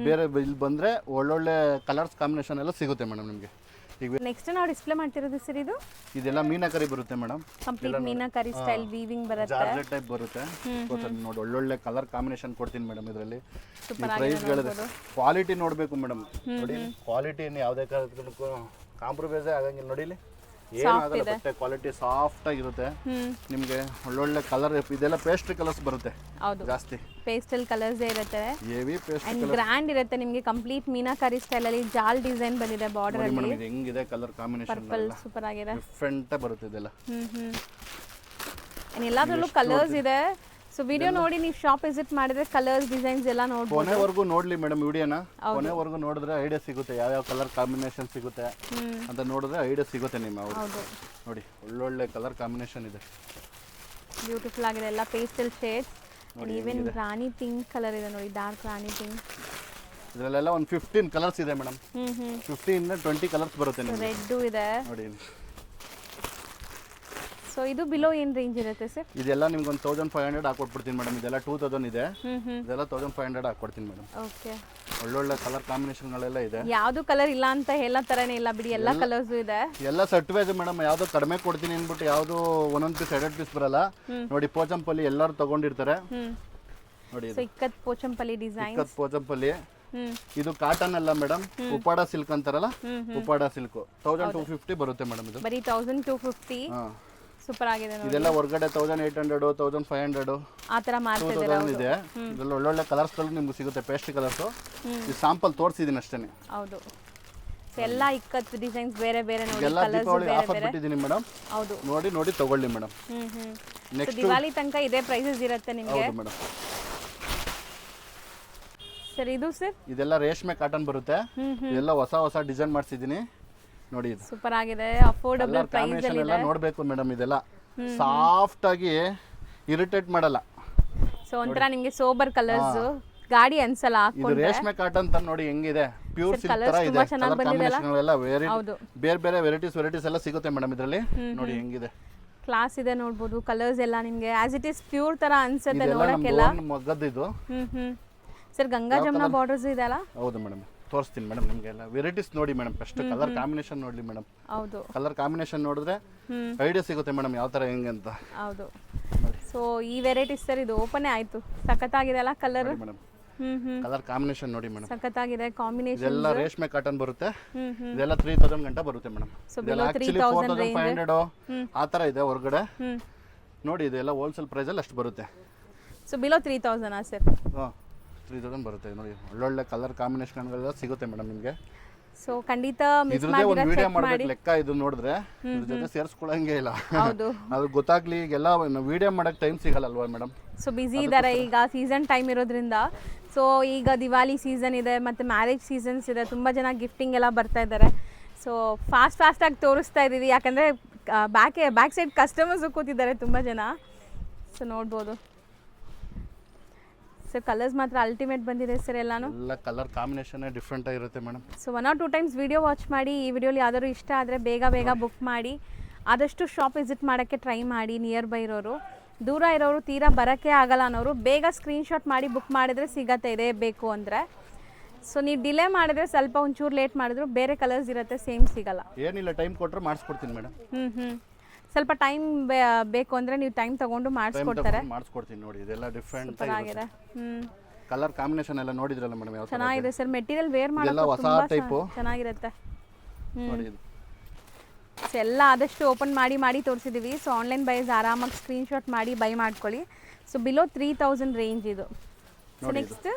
ಬೇರೆ ಇಲ್ಲಿ ಬಂದರೆ ಒಳ್ಳೊಳ್ಳೆ ಕಲರ್ಸ್ ಕಾಂಬಿನೇಷನ್ ಎಲ್ಲ ಸಿಗುತ್ತೆ ಮೇಡಮ್ ನಿಮಗೆ. ಈಗ ನೆಕ್ಸ್ಟ್ ನಾವು ಡಿಸ್ಪ್ಲೇ ಮಾಡ್ತಿರೋದು ಸರ್ ಇದೆಲ್ಲ ಮೀನಾಕರಿ ಬರುತ್ತೆ madam. Complete meenakari style weaving ಬರುತ್ತೆ, ಜಾರ್ಜೆಟ್ ಟೈಪ್ ಬರುತ್ತೆ. ನೋಡಿ ಒಳ್ಳೊಳ್ಳೆ ಕಲರ್ ಕಾಂಬಿನೇಷನ್ ಕೊಡ್ತೀನಿ ಮೇಡಮ್. ಇದರಲ್ಲಿ ಪ್ರೈಸ್ ಹೇಳಿದ್ರೆ ಕ್ವಾಲಿಟಿ ನೋಡಬೇಕು ಮೇಡಮ್. ನೋಡಿ ಕ್ವಾಲಿಟಿ ಯಾವುದೇ ಕಾರಣಕ್ಕೂ ಕಾಂಪ್ರಮೈಸೇ ಆಗಂಗಿಲ್ಲ ನೋಡಿ. ಇಲ್ಲಿ ಏನಾಗಲ್ಲ, ಬಟ್ಟೆ ಕ್ವಾಲಿಟಿ ಸಾಫ್ಟ್ ಆಗಿರುತ್ತೆ. ನಿಮಗೆ ಒಳ್ಳೊಳ್ಳೆ ಕಲರ್, ಇದೆಲ್ಲ ಪೇಸ್ಟ್ರಿ ಕಲರ್ಸ್ ಬರುತ್ತೆ ಹೌದು, ಜಾಸ್ತಿ. ಪೇಸ್ಟಲ್ ಕಲರ್ಸ್ ಇರುತ್ತೆ ಹೆವಿ ಪೇಸ್ಟ್ ಅಂಡ್ ಗ್ರ್ಯಾಂಡ್ ಇರುತ್ತೆ. ನಿಮಗೆ ಕಂಪ್ಲೀಟ್ ಮೀನಾಕರಿ ಸ್ಟೈಲ್ ಅಲ್ಲಿ ಜಾಲ್ ಡಿಸೈನ್ ಬಂದಿದೆ ಬಾರ್ಡರ್ ಅಲ್ಲಿ. ಮೇಡಮ್ ಇದು ಹೆಂಗಿದೆ ಕಲರ್ ಕಾಂಬಿನೇಷನ್, ಪರ್ಪಲ್ ಸೂಪರ್ ಆಗಿದೆ, ಡಿಫ್ರೆಂಟ್ ಬರುತ್ತೆ ಇದೆಲ್ಲ. ಎಲ್ಲಾದ್ರಲ್ಲೂ ಕಲರ್ಸ್ ಇದೆ. ಸೊ ವಿಡಿಯೋ ನೋಡಿ ನೀವು ಶಾಪ್ ವಿಸಿಟ್ ಮಾಡಿದ್ರೆ ಕಲರ್ಸ್ ಡಿಸೈನ್ಸ್ ಎಲ್ಲ ನೋಡ್ಬೋದು. ಕೊನೆವರೆಗೂ ನೋಡ್ಲಿ ಮೇಡಮ್ ವಿಡಿಯೋನ, ಕೊನೆವರೆಗೂ ನೋಡಿದ್ರೆ ಐಡಿಯಾ ಸಿಗುತ್ತೆ ಯಾವ ಕಲರ್ ಕಾಂಬಿನೇಷನ್ ಸಿಗುತ್ತೆ ಅಂತ ನೋಡಿದ್ರೆ ಐಡಿಯಾ ಸಿಗುತ್ತೆ ನಿಮ್ಮ ಅವ್ರಿಗೆ. ನೋಡಿ ಒಳ್ಳೊಳ್ಳೆ ಕಲರ್ ಕಾಂಬಿನೇಷನ್ ಇದೆ, ಬ್ಯೂಟಿಫುಲ್ ಆಗಿದೆ, ಎಲ್ಲ ಪೇಸ್ಟಲ್ ಶೇಡ್ಸ್. ಈವನ್ ರಾಣಿ ಪಿಂಕ್ ಕಲರ್ ಇದೆ ನೋಡಿ, ಡಾರ್ಕ್ ರಾಣಿ ಪಿಂಕ್. ಇದರಲ್ಲೆಲ್ಲ ಒಂದು 15 ಕಲರ್ಸ್ ಇದೆ ಮೇಡಮ್. 15 ಇಂದ 20 ಕಲರ್ಸ್ ಬರುತ್ತೆ ನಿಮಗೆ. ರೆಡ್ ಇದೆ ನೋಡಿ. ಸೊ ಇದು ಬಿಲೋ ಏನು ರೇಂಜ್ ಇರುತ್ತೆ ಸರ್? ಇದೆಲ್ಲ ನಿಮ್ಗೆ ಒಂದು 1500 ಹಾಕೊಟ್ಬಿಡ್ತೀನಿ ಮೇಡಮ್. ಇದೆಲ್ಲ 2000 ಇದೆ, ಇದೆಲ್ಲ 1500 ಹಾಕೊಡ್ತೀನಿ ಮೇಡಮ್. ಓಕೆ, ಒಳ್ಳೊಳ್ಳೆ ಕಲರ್ ಕಾಂಬಿನೇಷನ್ಗಳೆಲ್ಲ ಇದೆ. ಯಾವುದು ಕಲರ್ ಇಲ್ಲ ಅಂತ ಹೇಳೋ ಥರನೇ ಇಲ್ಲ ಬಿಡಿ, ಎಲ್ಲ ಕಲರ್ಸು ಇದೆ. ಎಲ್ಲ ಸೆಟ್ ವೈಸ್ ಮೇಡಮ್, ಯಾವುದು ಕಡಿಮೆ ಕೊಡ್ತೀನಿ ಅಂದ್ಬಿಟ್ಟು ಯಾವುದು ಒಂದೊಂದು ಪೀಸ್ 2 ಪೀಸ್ ಬರಲ್ಲ. ನೋಡಿ ಪೋಚಂಪಲ್ಲಿ ಎಲ್ಲರೂ ತಗೊಂಡಿರ್ತಾರೆ ನೋಡಿ. So ikat Pochampally design, ikat Pochampally. ಇದು ಕಾಟನ್ ಅಲ್ಲ ಮೇಡಮ್, ಉಪ್ಪಾಡ ಸಿಲ್ಕ್ ಅಂತಾರಲ್ಲ, ಉಪ್ಪಾಡ ಸಿಲ್ಕ್ 1250 ಬರುತ್ತೆ ಮೇಡಮ್. ಇದು ಬರೀ 1250. ಸೂಪರ್ ಆಗಿದೆ ನೋಡಿ. ಇದೆಲ್ಲ ಹೊರಗಡೆ 1800 1500 ಆ ಥರ ಮಾಡ್ತಿದ್ದಾರೆ. ಇದೆ. ಇದೆಲ್ಲ ಒಳ್ಳೊಳ್ಳೆ ಕಲರ್ಸ್ ನಿಮ್ಗೆ ಸಿಗುತ್ತೆ, ಪೇಸ್ಟ್ರಿ ಕಲರ್ಸ್. ಈ ಸ್ಯಾಂಪಲ್ ತೋರಿಸಿದ್ದೀನಿ ಅಷ್ಟೇ. ಹೌದು, ಎಲ್ಲ ಇಕ್ಕತ್ ಡಿಸೈನ್ಸ್ ಬೇರೆ ಬೇರೆ ನೋಡಿ, ಎಲ್ಲ ಕಲರ್ಸ್ ದೀಪಾವಳಿ ಬೇರೆ ಆಫರ್ ಬೇರೆ. ಬಿಟ್ಟಿದ್ದೀನಿ ಮೇಡಮ್. ಹೌದು, ನೋಡಿ ನೋಡಿ ತಗೊಳ್ಳಿ ಮೇಡಮ್. ನೆಕ್ಸ್ಟ್ ದಿವಾಲಿ ತನಕ ಇದೇ ಪ್ರೈಸಸ್ ಇರುತ್ತೆ ನಿಮಗೆ. ಹೌದು ಮೇಡಮ್. ಸರ್ ಇದು ಸರ್ ಇದೆಲ್ಲ ರೇಷ್ಮೆ ಕಾಟನ್ ಬರುತ್ತೆ. ಇದೆಲ್ಲ ಹೊಸ ಹೊಸ ಡಿಸೈನ್ ಮಾಡಿಸಿದ್ದೀನಿ ನೋಡಿ. ಇದು ಸೂಪರ್ ಆಗಿದೆ, ಅಫೋರ್ಡಬಲ್ ಪ್ರೈಸ್ ಅಲ್ಲಿ ಎಲ್ಲ ನೋಡಬೇಕು ಮೇಡಮ್. ಇದೆಲ್ಲ ಸಾಫ್ಟ್ ಆಗಿ ಇರಿಟೇಟ್ ಮಾಡಲ್ಲ. ಸೊ ಒಂಥರ ನಿಮಗೆ ಸೋಬರ್ ಕಲರ್ಸ್ ಗಾಡಿ ಅನ್ಸಲ್ಲ ಇದು ಹಾಕೊಂಡ್ರೆ. ರೇಷ್ಮೆ ಕಾಟನ್ ತ ನೋಡಿ ಹೆಂಗಿದೆ, ಪ್ಯೂರ್ ಸಿಲ್ಕ್ ತರ ಇದೆ. ಕಲರ್ ಕಾಂಬಿನೇಷನ್ ಎಲ್ಲ ಬೇರೆ ಬೇರೆ ವೆರೈಟೀಸ್ ಎಲ್ಲ ಸಿಗುತ್ತೆ ಮೇಡಮ್ ಇದರಲ್ಲಿ. ನೋಡಿ ಹೆಂಗಿದೆ, ಕ್ಲಾಸ್ ಇದೆ ನೋಡ್ಬೋದು. ಕಲರ್ಸ್ ಎಲ್ಲ ನಿಮಗೆ ಆಸ್ ಇಟ್ ಇಸ್ ಪ್ಯೂರ್ ತರ ಅನ್ಸುತ್ತೆ ನೋಡಕ್ಕೆಲ್ಲ. ಮಗ್ಗದ್ದು ಇದು. ಸರ್ ಗಂಗಾ ಜಮುನಾ ಬಾರ್ಡರ್ಸ್ ಇದೆ ಅಲ್ಲ? ಹೌದು ಮೇಡಮ್, ತೋರಿಸ್ತೀನಿ ಮೇಡಮ್ ನಿಮಗೆ. ಎಲ್ಲ ವೆರೈಟೀಸ್ ನೋಡಿ ಮೇಡಮ್, ಫಸ್ಟ್ ಕಲರ್ ಕಾಂಬಿನೇಷನ್ ನೋಡಿ ಮೇಡಮ್. ಹೌದು, ಕಲರ್ ಕಾಂಬಿನೇಷನ್ ನೋಡಿದ್ರೆ ಐಡಿಯಾ ಸಿಗುತ್ತೆ ಮೇಡಮ್ ಯಾವ ತರ ಹೆಂಗೆ ಅಂತ. ಹೌದು. ಸೊ ಈ ವೆರೈಟೀಸ್ ಸರ್ ಇದು ಓಪನ್ ಆಯ್ತು, ಸಖತ್ತಾಗಿದೆ ಅಲ್ಲ ಕಲರ್. ಮೇಡಮ್ ಕಲರ್ ಕಾಂಬಿನೇಷನ್ ನೋಡಿ ಮೇಡಮ್, ಸಖತ್ತಾಗಿದೆ ಕಾಂಬಿನೇಷನ್. ಇದೆಲ್ಲ ರೇಷ್ಮೆ ಕಾಟನ್ ಬರುತ್ತೆ. ಇದೆಲ್ಲ 3000 ಗಂಟ ಬರುತ್ತೆ ಮೇಡಮ್. ಇದೆಲ್ಲ ಆಕ್ಚುಲಿ 4500 ಆ ತರ ಇದೆ ಹೊರಗಡೆ ನೋಡಿ. ಇದೆಲ್ಲ ಹೋಲ್ಸೇಲ್ ಪ್ರೈಸ್ ಅಲ್ಲಿ ಅಷ್ಟು ಬರುತ್ತೆ. So below 3000 sir? 3000 ಬರುತ್ತೆ ನೋಡಿ. ಒಳ್ಳೊಳ್ಳೆ ಕಲರ್ ಕಾಂಬಿನೇಷನ್ಗಳೆಲ್ಲ ಸಿಗುತ್ತೆ ಮೇಡಮ್ ನಿಮಗೆ. ಸೊ ಖಂಡಿತ ಮಿಸ್ ಇದ್ರದೇ ಒಂದು ಮಾಡಿದ್ರೆ ವಿಡಿಯೋ ಮಾಡ್ಬೇಕು ಲೆಕ್ಕ. ಇದು ನೋಡಿದ್ರೆ ಇದ್ರ ಜೊತೆ ಸೇರಿಸ್ಕೊಳ್ಳಂಗೆ ಇಲ್ಲ. ಹೌದು, ಅದು ಗೊತ್ತಾಗ್ಲಿ. ಈಗೆಲ್ಲ ವಿಡಿಯೋ ಮಾಡಕ್ ಟೈಮ್ ಸಿಗಲ್ಲ ಅಲ್ವಾ ಮೇಡಮ್? ಸೊ ಬ್ಯುಸಿ ಇದ್ದಾರೆ ಈಗ, ಸೀಸನ್ ಟೈಮ್ ಇರೋದ್ರಿಂದ. ಸೊ ಈಗ ದಿವಾಲಿ ಸೀಸನ್ ಇದೆ ಮತ್ತು ಮ್ಯಾರೇಜ್ ಸೀಸನ್ಸ್ ಇದೆ, ತುಂಬ ಜನ ಗಿಫ್ಟಿಂಗ್ ಎಲ್ಲ ಬರ್ತಾ ಇದ್ದಾರೆ. ಸೊ ಫಾಸ್ಟಾಗಿ ತೋರಿಸ್ತಾ ಇದ್ದೀವಿ, ಯಾಕಂದರೆ ಬ್ಯಾಕ್ ಸೈಡ್ ಕಸ್ಟಮರ್ಸು ಕೂತಿದ್ದಾರೆ ತುಂಬ ಜನ. ಸೊ ನೋಡ್ಬೋದು ಸರ್, ಕಲರ್ಸ್ ಮಾತ್ರ ಅಲ್ಟಿಮೇಟ್ ಬಂದಿದೆ ಸರ್ ಎಲ್ಲಾನು. ಎಲ್ಲ ಕಲರ್ ಕಾಂಬಿನೇಷನ್ ಡಿಫ್ರೆಂಟ್ ಆಗಿರುತ್ತೆ madam. So 1 or 2 times video watch ಮಾಡಿ. ಈ ವಿಡಿಯೋಲಿ ಯಾವ್ದಾದ್ರು ಇಷ್ಟ ಆದರೆ ಬೇಗ ಬುಕ್ ಮಾಡಿ. ಆದಷ್ಟು ಶಾಪ್ ವಿಸಿಟ್ ಮಾಡೋಕ್ಕೆ ಟ್ರೈ ಮಾಡಿ. ನಿಯರ್ ಬೈ ಇರೋರು, ದೂರ ಇರೋರು, ತೀರಾ ಬರೋಕ್ಕೆ ಆಗಲ್ಲ ಅನ್ನೋರು ಬೇಗ ಸ್ಕ್ರೀನ್ಶಾಟ್ ಮಾಡಿ ಬುಕ್ ಮಾಡಿದ್ರೆ ಸಿಗತ್ತೆ ಇದೇ ಬೇಕು ಅಂದರೆ. ಸೊ ನೀವು ಡಿಲೇ ಮಾಡಿದ್ರೆ ಸ್ವಲ್ಪ ಒಂಚೂರು ಲೇಟ್ ಮಾಡಿದ್ರು ಬೇರೆ ಕಲರ್ಸ್ ಇರುತ್ತೆ, ಸೇಮ್ ಸಿಗಲ್ಲ. ಏನಿಲ್ಲ, ಟೈಮ್ ಕೊಟ್ಟರೆ ಮಾಡಿಸ್ಕೊಡ್ತೀನಿ ಮೇಡಮ್. ಸ್ವಲ್ಪ ಟೈಮ್ ಬೇಕು ಅಂದರೆ ನೀವು ಟೈಮ್ ತೊಗೊಂಡು ಮಾಡಿಸ್ಕೊಡ್ತಾರೆ. ಮಾಡಿಸ್ಕೊಡ್ತೀನಿ ನೋಡಿ. ಇದೆಲ್ಲ ಡಿಫ್ರೆಂಟ್ ಆಗಿದೆ. ಕಲರ್ ಕಾಂಬಿನೇಷನ್ ಎಲ್ಲ ನೋಡಿದ್ರಲ್ಲ ಮೇಡಮ್, ಯಾವ ಚೆನ್ನಾಗಿದೆ ಸರ್. ಮೆಟೀರಿಯಲ್ ವೇರ್ ಎಲ್ಲ ಹೊಸ ಟೈಪು ಚೆನ್ನಾಗಿರುತ್ತೆ ನೋಡಿ. ಇದು ಸೊ ಎಲ್ಲ ಆದಷ್ಟು ಓಪನ್ ಮಾಡಿ ತೋರಿಸಿದ್ದೀವಿ. ಸೊ ಆನ್ಲೈನ್ ಬೈಸ್ ಆರಾಮಾಗಿ ಸ್ಕ್ರೀನ್ಶಾಟ್ ಮಾಡಿ ಬೈ ಮಾಡ್ಕೊಳ್ಳಿ. ಸೊ ಬಿಲೋ 3000 ರೇಂಜ್ ಇದು. ಸೊ ನೆಕ್ಸ್ಟ್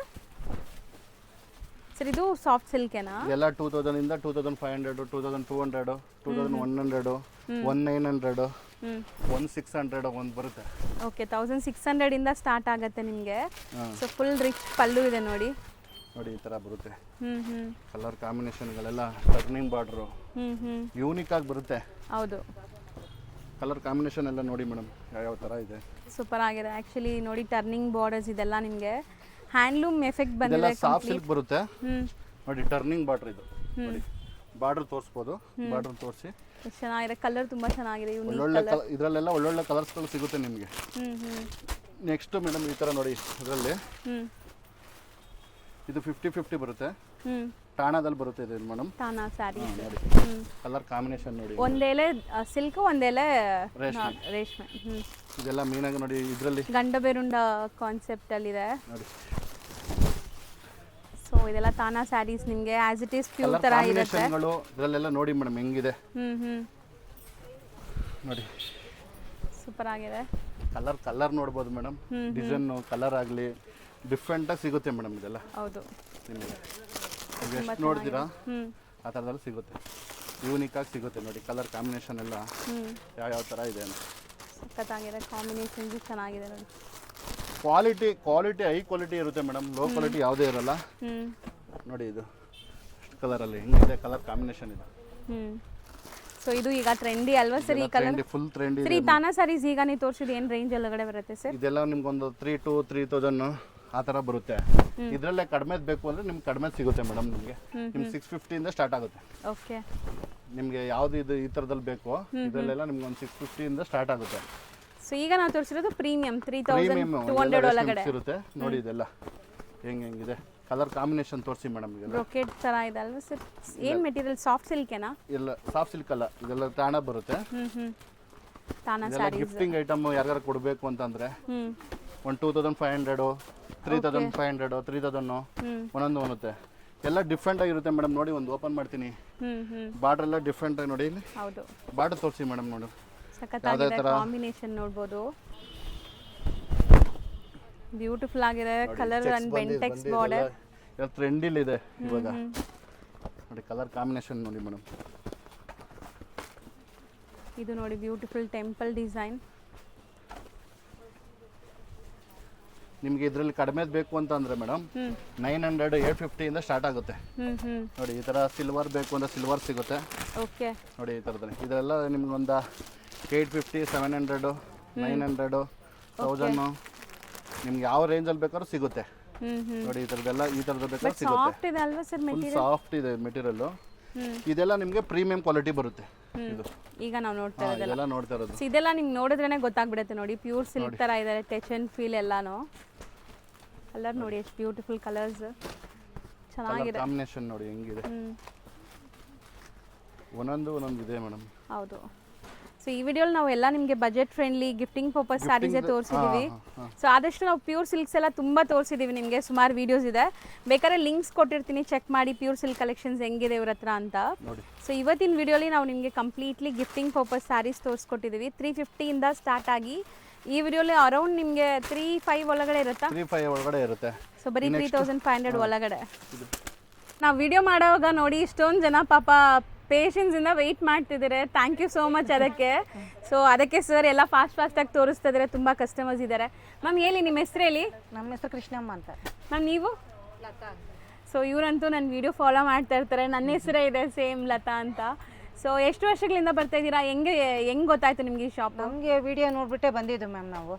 ಸರ್ ಇದು ಸಾಫ್ಟ್ ಸಿಲ್ಕೇನಾ? ಎಲ್ಲ 2000 ಇಂದ 2500 2200 2100 1900 1600 ಒಂದು ಬರುತ್ತೆ. ಓಕೆ, 1600 ಇಂದ ಸ್ಟಾರ್ಟ್ ಆಗುತ್ತೆ ನಿಮಗೆ. ಸೊ ಫುಲ್ ರಿಚ್ ಪಲ್ಲು ಇದೆ ನೋಡಿ. ನೋಡಿ ಈ ತರ ಬರುತ್ತೆ. ಕಲರ್ ಕಾಂಬಿನೇಷನ್ಗಳೆಲ್ಲ ಟರ್ನಿಂಗ್ ಬಾರ್ಡರ್ ಯೂನಿಕ್ ಆಗಿ ಬರುತ್ತೆ. ಹೌದು, ಕಲರ್ ಕಾಂಬಿನೇಷನ್ ಎಲ್ಲ ನೋಡಿ ಮೇಡಮ್ ಯಾವ ತರ ಇದೆ. ಸೂಪರ್ ಆಗಿದೆ ಆಕ್ಚುಲಿ. ನೋಡಿ ಟರ್ನಿಂಗ್ ಬಾರ್ಡರ್ಸ್ ಇದೆಲ್ಲ ನಿಮಗೆ ಹ್ಯಾಂಡ್ಲೂಮ್ ಎಫೆಕ್ಟ್ ಬಂದಿದೆ. ಸಾಫ್ಟ್ ಸಿಲ್ಕ್ ಬರುತ್ತೆ ನೋಡಿ. ಟರ್ನಿಂಗ್ ಬಾರ್ಡರ್ ಇದು ನೋಡಿ. ಬಾರ್ಡರ್ ತೋರಿಸ್ಬೋದು, ಬಾರ್ಡರ್ ತೋರಿಸಿ. ಚೆನ್ನಾಗಿದೆ, ಕಲರ್ ತುಂಬಾ ಚೆನ್ನಾಗಿದೆ. ಒಳ್ಳೊಳ್ಳೆ ಇದರಲ್ಲೆಲ್ಲ ಒಳ್ಳೊಳ್ಳೆ ಕಲರ್ಸ್ಗಳು ಸಿಗುತ್ತೆ ನಿಮಗೆ. ನೆಕ್ಸ್ಟ್ ಮೇಡಮ್ ಈ ತರ ನೋಡಿ. ಇದರಲ್ಲಿ ಇದು 50-50 ಬರುತ್ತೆ. ಟಾಣಾದಲ್ಲಿ ಬರುತ್ತೆ ಇದು ಮೇಡಮ್. ಟಾನಾ ಸ್ಯಾರಿ ನೋಡಿ. ಕಲರ್ ಕಾಂಬಿನೇಷನ್ ನೋಡಿ. ಒಂದೇಲೆ ಸಿಲ್ಕ್, ಒಂದೇಲೆ ರೇಷ್ಮೆ. ಇದೆಲ್ಲ ಮೀನಾಗಿ ನೋಡಿ. ಇದರಲ್ಲಿ ಗಂಡಬೇರುಂಡ ಕಾನ್ಸೆಪ್ಟ್ ಅಲ್ಲಿ ಇದೆ ನೋಡಿ. ಸೊ ಇದೆಲ್ಲ ತಾನಾ ಸ್ಯಾರೀಸ್ ನಿಮಗೆ ಆಸ್ ಇಟ್ ಈಸ್ ಪ್ಯೂರ್ ತರ ಇರುತ್ತೆ. ಇದರಲ್ಲೆಲ್ಲ ನೋಡಿ ಮೇಡಮ್ ಹೆಂಗಿದೆ. ನೋಡಿ ಸೂಪರ್ ಆಗಿದೆ. ಕಲರ್ ನೋಡ್ಬೋದು ಮೇಡಮ್, ಡಿಸೈನ್ ಕಲರ್ ಆಗಲಿ ಡಿಫ್ರೆಂಟಾಗಿ ಸಿಗುತ್ತೆ ಮೇಡಮ್ ಇದೆಲ್ಲ ಹೌದು. ನಿಮಗೆ ನೀವು ಎಷ್ಟು ನೋಡ್ತೀರಾ ಆ ಥರದಲ್ಲಿ ಸಿಗುತ್ತೆ, ಯೂನಿಕಾಗಿ ಸಿಗುತ್ತೆ ನೋಡಿ. ಕಲರ್ ಕಾಂಬಿನೇಷನ್ ಎಲ್ಲ ಯಾವ ಥರ ಇದೆ ಅಂತ ಸಖತ್ತಾಗಿದೆ. ಕಾಂಬಿನೇಷನ್ಸ್ ಚೆನ್ನಾಗಿದೆ ನೋಡಿ. ಕ್ವಾಲಿಟಿ ಹೈ ಕ್ವಾಲಿಟಿ ಇರುತ್ತೆ ಮೇಡಮ್, ಲೋ ಕ್ವಾಲಿಟಿ ಯಾವುದೇ ಇರಲ್ಲ. ನೋಡಿ ಇದು ಕಲರಲ್ಲಿ ಹೆಂಗಿದೆ, ಕಲರ್ ಕಾಂಬಿನೇಷನ್ ಇದೆ. ಸೊ ಇದು ಈಗ ಟ್ರೆಂಡಿ ಅಲ್ವಾ ಸರ್ ಈ ಕಲರ್? Full trendy. ಸರ್ ಈ ತಾನಾ ಸಾರೀಸ್ ಈಗ ನೀವು ತೋರಿಸಿದ ಏನು ರೇಂಜ್ ಒಳಗಡೆ ಬರುತ್ತೆ ಸರ್? ಇದೆಲ್ಲ ನಿಮ್ಗೊಂದು 3,000 ಆ ಥರ ಬರುತ್ತೆ. ಇದರಲ್ಲೇ ಕಡಿಮೆದು ಬೇಕು ಅಂದರೆ ನಿಮ್ಗೆ ಕಡಿಮೆ ಸಿಗುತ್ತೆ ಮೇಡಮ್. ನಿಮಗೆ 650 ಇಂದ ಸ್ಟಾರ್ಟ್ ಆಗುತ್ತೆ. ಓಕೆ. ನಿಮಗೆ ಯಾವ್ದು ಇದು ಈ ಥರದಲ್ಲಿ ಬೇಕೋ ಇದರಲ್ಲೆಲ್ಲ ನಿಮ್ಗೆ ಒಂದು 650 ಇಂದ ಸ್ಟಾರ್ಟ್ ಆಗುತ್ತೆ. ಸೊ ಈಗ ನಾವು ತೋರಿಸಿರೋದು ಪ್ರೀಮಿಯಂ 3,200 ಒಳಗಡೆ ಇರುತ್ತೆ ನೋಡಿ. ಇದೆಲ್ಲ ಹೆಂಗಿದೆ ಕಲರ್ ಕಾಂಬಿನೇಷನ್ ತೋರಿಸಿ ಮೇಡಮ್. ಇದೆಲ್ಲ ಬ್ರೊಕೆಟ್ ಥರ ಇದೆ ಅಲ್ವಾ ಸರ್? ಏನು ಮೆಟೀರಿಯಲ್, ಸಾಫ್ಟ್ ಸಿಲ್ಕೇನಾ? ಇಲ್ಲ, ಸಾಫ್ಟ್ ಸಿಲ್ಕ್ ಅಲ್ಲ, ಇದೆಲ್ಲ ತಾಣ ಬರುತ್ತೆ. ತಾನಾ ಇದೆಲ್ಲ ಗಿಫ್ಟಿಂಗ್ ಐಟಮ್ ಯಾರಿಗಾರು ಕೊಡಬೇಕು ಅಂತಂದ್ರೆ ಒಂದು 2,500, 3,500, 3,000 ಒಂದೊಂದು ಬರುತ್ತೆ. ಎಲ್ಲ ಡಿಫ್ರೆಂಟ್ ಆಗಿರುತ್ತೆ ಮೇಡಮ್. ನೋಡಿ ಒಂದು ಓಪನ್ ಮಾಡ್ತೀನಿ, ಬಾರ್ಡರ್ ಎಲ್ಲ ಡಿಫ್ರೆಂಟ್ ಆಗಿ ನೋಡಿ. ಇಲ್ಲಿ ಹೌದು, ಬಾರ್ಡರ್ ತೋರಿಸಿ ಮೇಡಮ್. ನೋಡಿ ಸಖತ್ತಾಗಿದೆ, ಕಾಂಬಿನೇಷನ್ ನೋಡ್ಬೋದು, ಬ್ಯೂಟಿಫುಲ್ ಆಗಿದೆ. ಕಲರ್ ಅಂಡ್ ಬೆಂಟೆಕ್ಸ್ ಬಾರ್ಡರ್ ಟ್ರೆಂಡಿಲ್ ಇದೆ ಇವಾಗ ನೋಡಿ. ಕಲರ್ ಕಾಂಬಿನೇಷನ್ ನೋಡಿ ಮೇಡಮ್. ಇದು ನೋಡಿ ಬ್ಯೂಟಿಫುಲ್ ಟೆಂಪಲ್ ಡಿಸೈನ್. ನಿಮಗೆ ಇದರಲ್ಲಿ ಕಡಿಮೆ ಬೇಕು ಅಂತ ಅಂದ್ರೆ ಮೇಡಮ್ 900, 850 ಇಂದ ಸ್ಟಾರ್ಟ್ ಆಗುತ್ತೆ ನೋಡಿ. ಈ ತರ ಸಿಲ್ವರ್ ಬೇಕು ಅಂದ್ರೆ ಸಿಲ್ವರ್ ಸಿಗುತ್ತೆ. ಓಕೆ. ನೋಡಿ ಈ ಥರದಲ್ಲಿ ಇದೆಲ್ಲ ನಿಮ್ಗೆ ಒಂದು 850, 700, 900, 1000 ನಿಮ್ಗೆ ಯಾವ ರೇಂಜಲ್ಲಿ ಬೇಕಾದ್ರೂ ಸಿಗುತ್ತೆ ನೋಡಿ. ಈ ಥರದ್ದೆಲ್ಲ ಈ ಥರದ್ದು ಬೇಕಾದ್ರೂ ಸಿಗುತ್ತೆ. ಸಾಫ್ಟ್ ಇದೆ ಅಲ್ವಾ ಸರ್ ಮೆಟೀರಿಯಲ್? ಸಾಫ್ಟ್ ಇದೆ ಮೆಟೀರಿಯಲ್. ಇದೆಲ್ಲ ನಿಮಗೆ ಪ್ರೀಮಿಯಂ ಕ್ವಾಲಿಟಿ ಬರುತ್ತೆ. ಇದು ಈಗ ನಾವು ನೋಡ್ತಾ ಇದೆಲ್ಲ ನೋಡ್ತಾ ಇರೋದು. ಇದೆಲ್ಲ ನಿಮ್ಗೆ ನೋಡಿದ್ರೇನೆ ಗೊತ್ತಾಗ್ಬಿಡುತ್ತೆ ನೋಡಿ. ಪ್ಯೂರ್ ಸಿಲ್ಕ್ ತರ ಇದೆ, ಟಚ್ ಅಂಡ್ ಫೀಲ್ ಎಲ್ಲಾನು. ಕಲರ್ ನೋಡಿ ಎಷ್ಟು ಬ್ಯೂಟಿಫುಲ್ ಕಲರ್ಸ್, ಚೆನ್ನಾಗಿದೆ. ಕಾಂಬಿನೇಷನ್ ನೋಡಿ ಹೆಂಗಿದೆ, ಒಂದೊಂದು ಇದೆ ಮೇಡಮ್. ಹೌದು. ಸೊ ಈ ವಿಡಿಯೋಲಿ ನಾವು ಎಲ್ಲ ನಿಮಗೆ ಬಜೆಟ್ ಫ್ರೆಂಡ್ಲಿ ಗಿಫ್ಟಿಂಗ್ ಪರ್ಪಸ್ ಸ್ಯಾರೀಸೇ ತೋರಿಸಿದ್ದೀವಿ. ಸೊ ಆದಷ್ಟು ನಾವು ಪ್ಯೂರ್ ಸಿಲ್ಕ್ಸ್ ಎಲ್ಲ ತುಂಬ ತೋರಿಸಿದ್ದೀವಿ ನಿಮಗೆ. ಸುಮಾರು ವೀಡಿಯೋಸ್ ಇದೆ, ಬೇಕಾದ್ರೆ ಲಿಂಕ್ಸ್ ಕೊಟ್ಟಿರ್ತೀನಿ, ಚೆಕ್ ಮಾಡಿ ಪ್ಯೂರ್ ಸಿಲ್ಕ್ ಕಲೆಕ್ಷನ್ಸ್ ಹೆಂಗಿದೆ ಇವ್ರ ಹತ್ರ ಅಂತ. ಸೊ ಇವತ್ತಿನ ವಿಡಿಯೋಲಿ ನಾವು ನಿಮಗೆ ಕಂಪ್ಲೀಟ್ಲಿ ಗಿಫ್ಟಿಂಗ್ ಪರ್ಪಸ್ ಸ್ಯಾರೀಸ್ ತೋರಿಸ್ಕೊಟ್ಟಿದ್ದೀವಿ. 350 ಇಂದ ಸ್ಟಾರ್ಟ್ ಆಗಿ ಈ ವಿಡಿಯೋಲಿ ಅರೌಂಡ್ ನಿಮಗೆ 3,500 ಒಳಗಡೆ ಇರುತ್ತಾ? 3,500 ಒಳಗಡೆ ಇರುತ್ತೆ. ಸೊ ಬರೀ 3,500 ಒಳಗಡೆ. ನಾವು ವಿಡಿಯೋ ಮಾಡೋವಾಗ ನೋಡಿ ಇಷ್ಟೊಂದು ಜನ ಪಾಪ ಪೇಷನ್ಸಿಂದ ವೆಯ್ಟ್ ಮಾಡ್ತಿದ್ದಾರೆ. ಥ್ಯಾಂಕ್ ಯು ಸೋ ಮಚ್ ಅದಕ್ಕೆ. ಸೊ ಅದಕ್ಕೆ ಸರ್ ಎಲ್ಲ ಫಾಸ್ಟಾಗಿ ತೋರಿಸ್ತಾ ಇದ್ದಾರೆ, ತುಂಬ ಕಸ್ಟಮರ್ಸ್ ಇದ್ದಾರೆ. ಮ್ಯಾಮ್ ಹೇಳಿ ನಿಮ್ಮ ಹೆಸರು ಹೇಳಿ. ನಮ್ಮ ಹೆಸರು ಕೃಷ್ಣಮ್ಮ ಅಂತ. ಮ್ಯಾಮ್ ನೀವು? ಲತಾ. ಸೊ ಇವರಂತೂ ನನ್ನ ವಿಡಿಯೋ ಫಾಲೋ ಮಾಡ್ತಾ ಇರ್ತಾರೆ. ನನ್ನ ಹೆಸರೇ ಇದೆ ಸೇಮ್, ಲತಾ ಅಂತ. ಸೊ ಎಷ್ಟು ವರ್ಷಗಳಿಂದ ಬರ್ತಾ ಇದ್ದೀರಾ? ಹೆಂಗೆ ಗೊತ್ತಾಯ್ತು ನಿಮ್ಗೆ ಈ ಶಾಪ್? ನಮಗೆ ವಿಡಿಯೋ ನೋಡ್ಬಿಟ್ಟೆ ಬಂದಿದ್ದು ಮ್ಯಾಮ್ ನಾವು.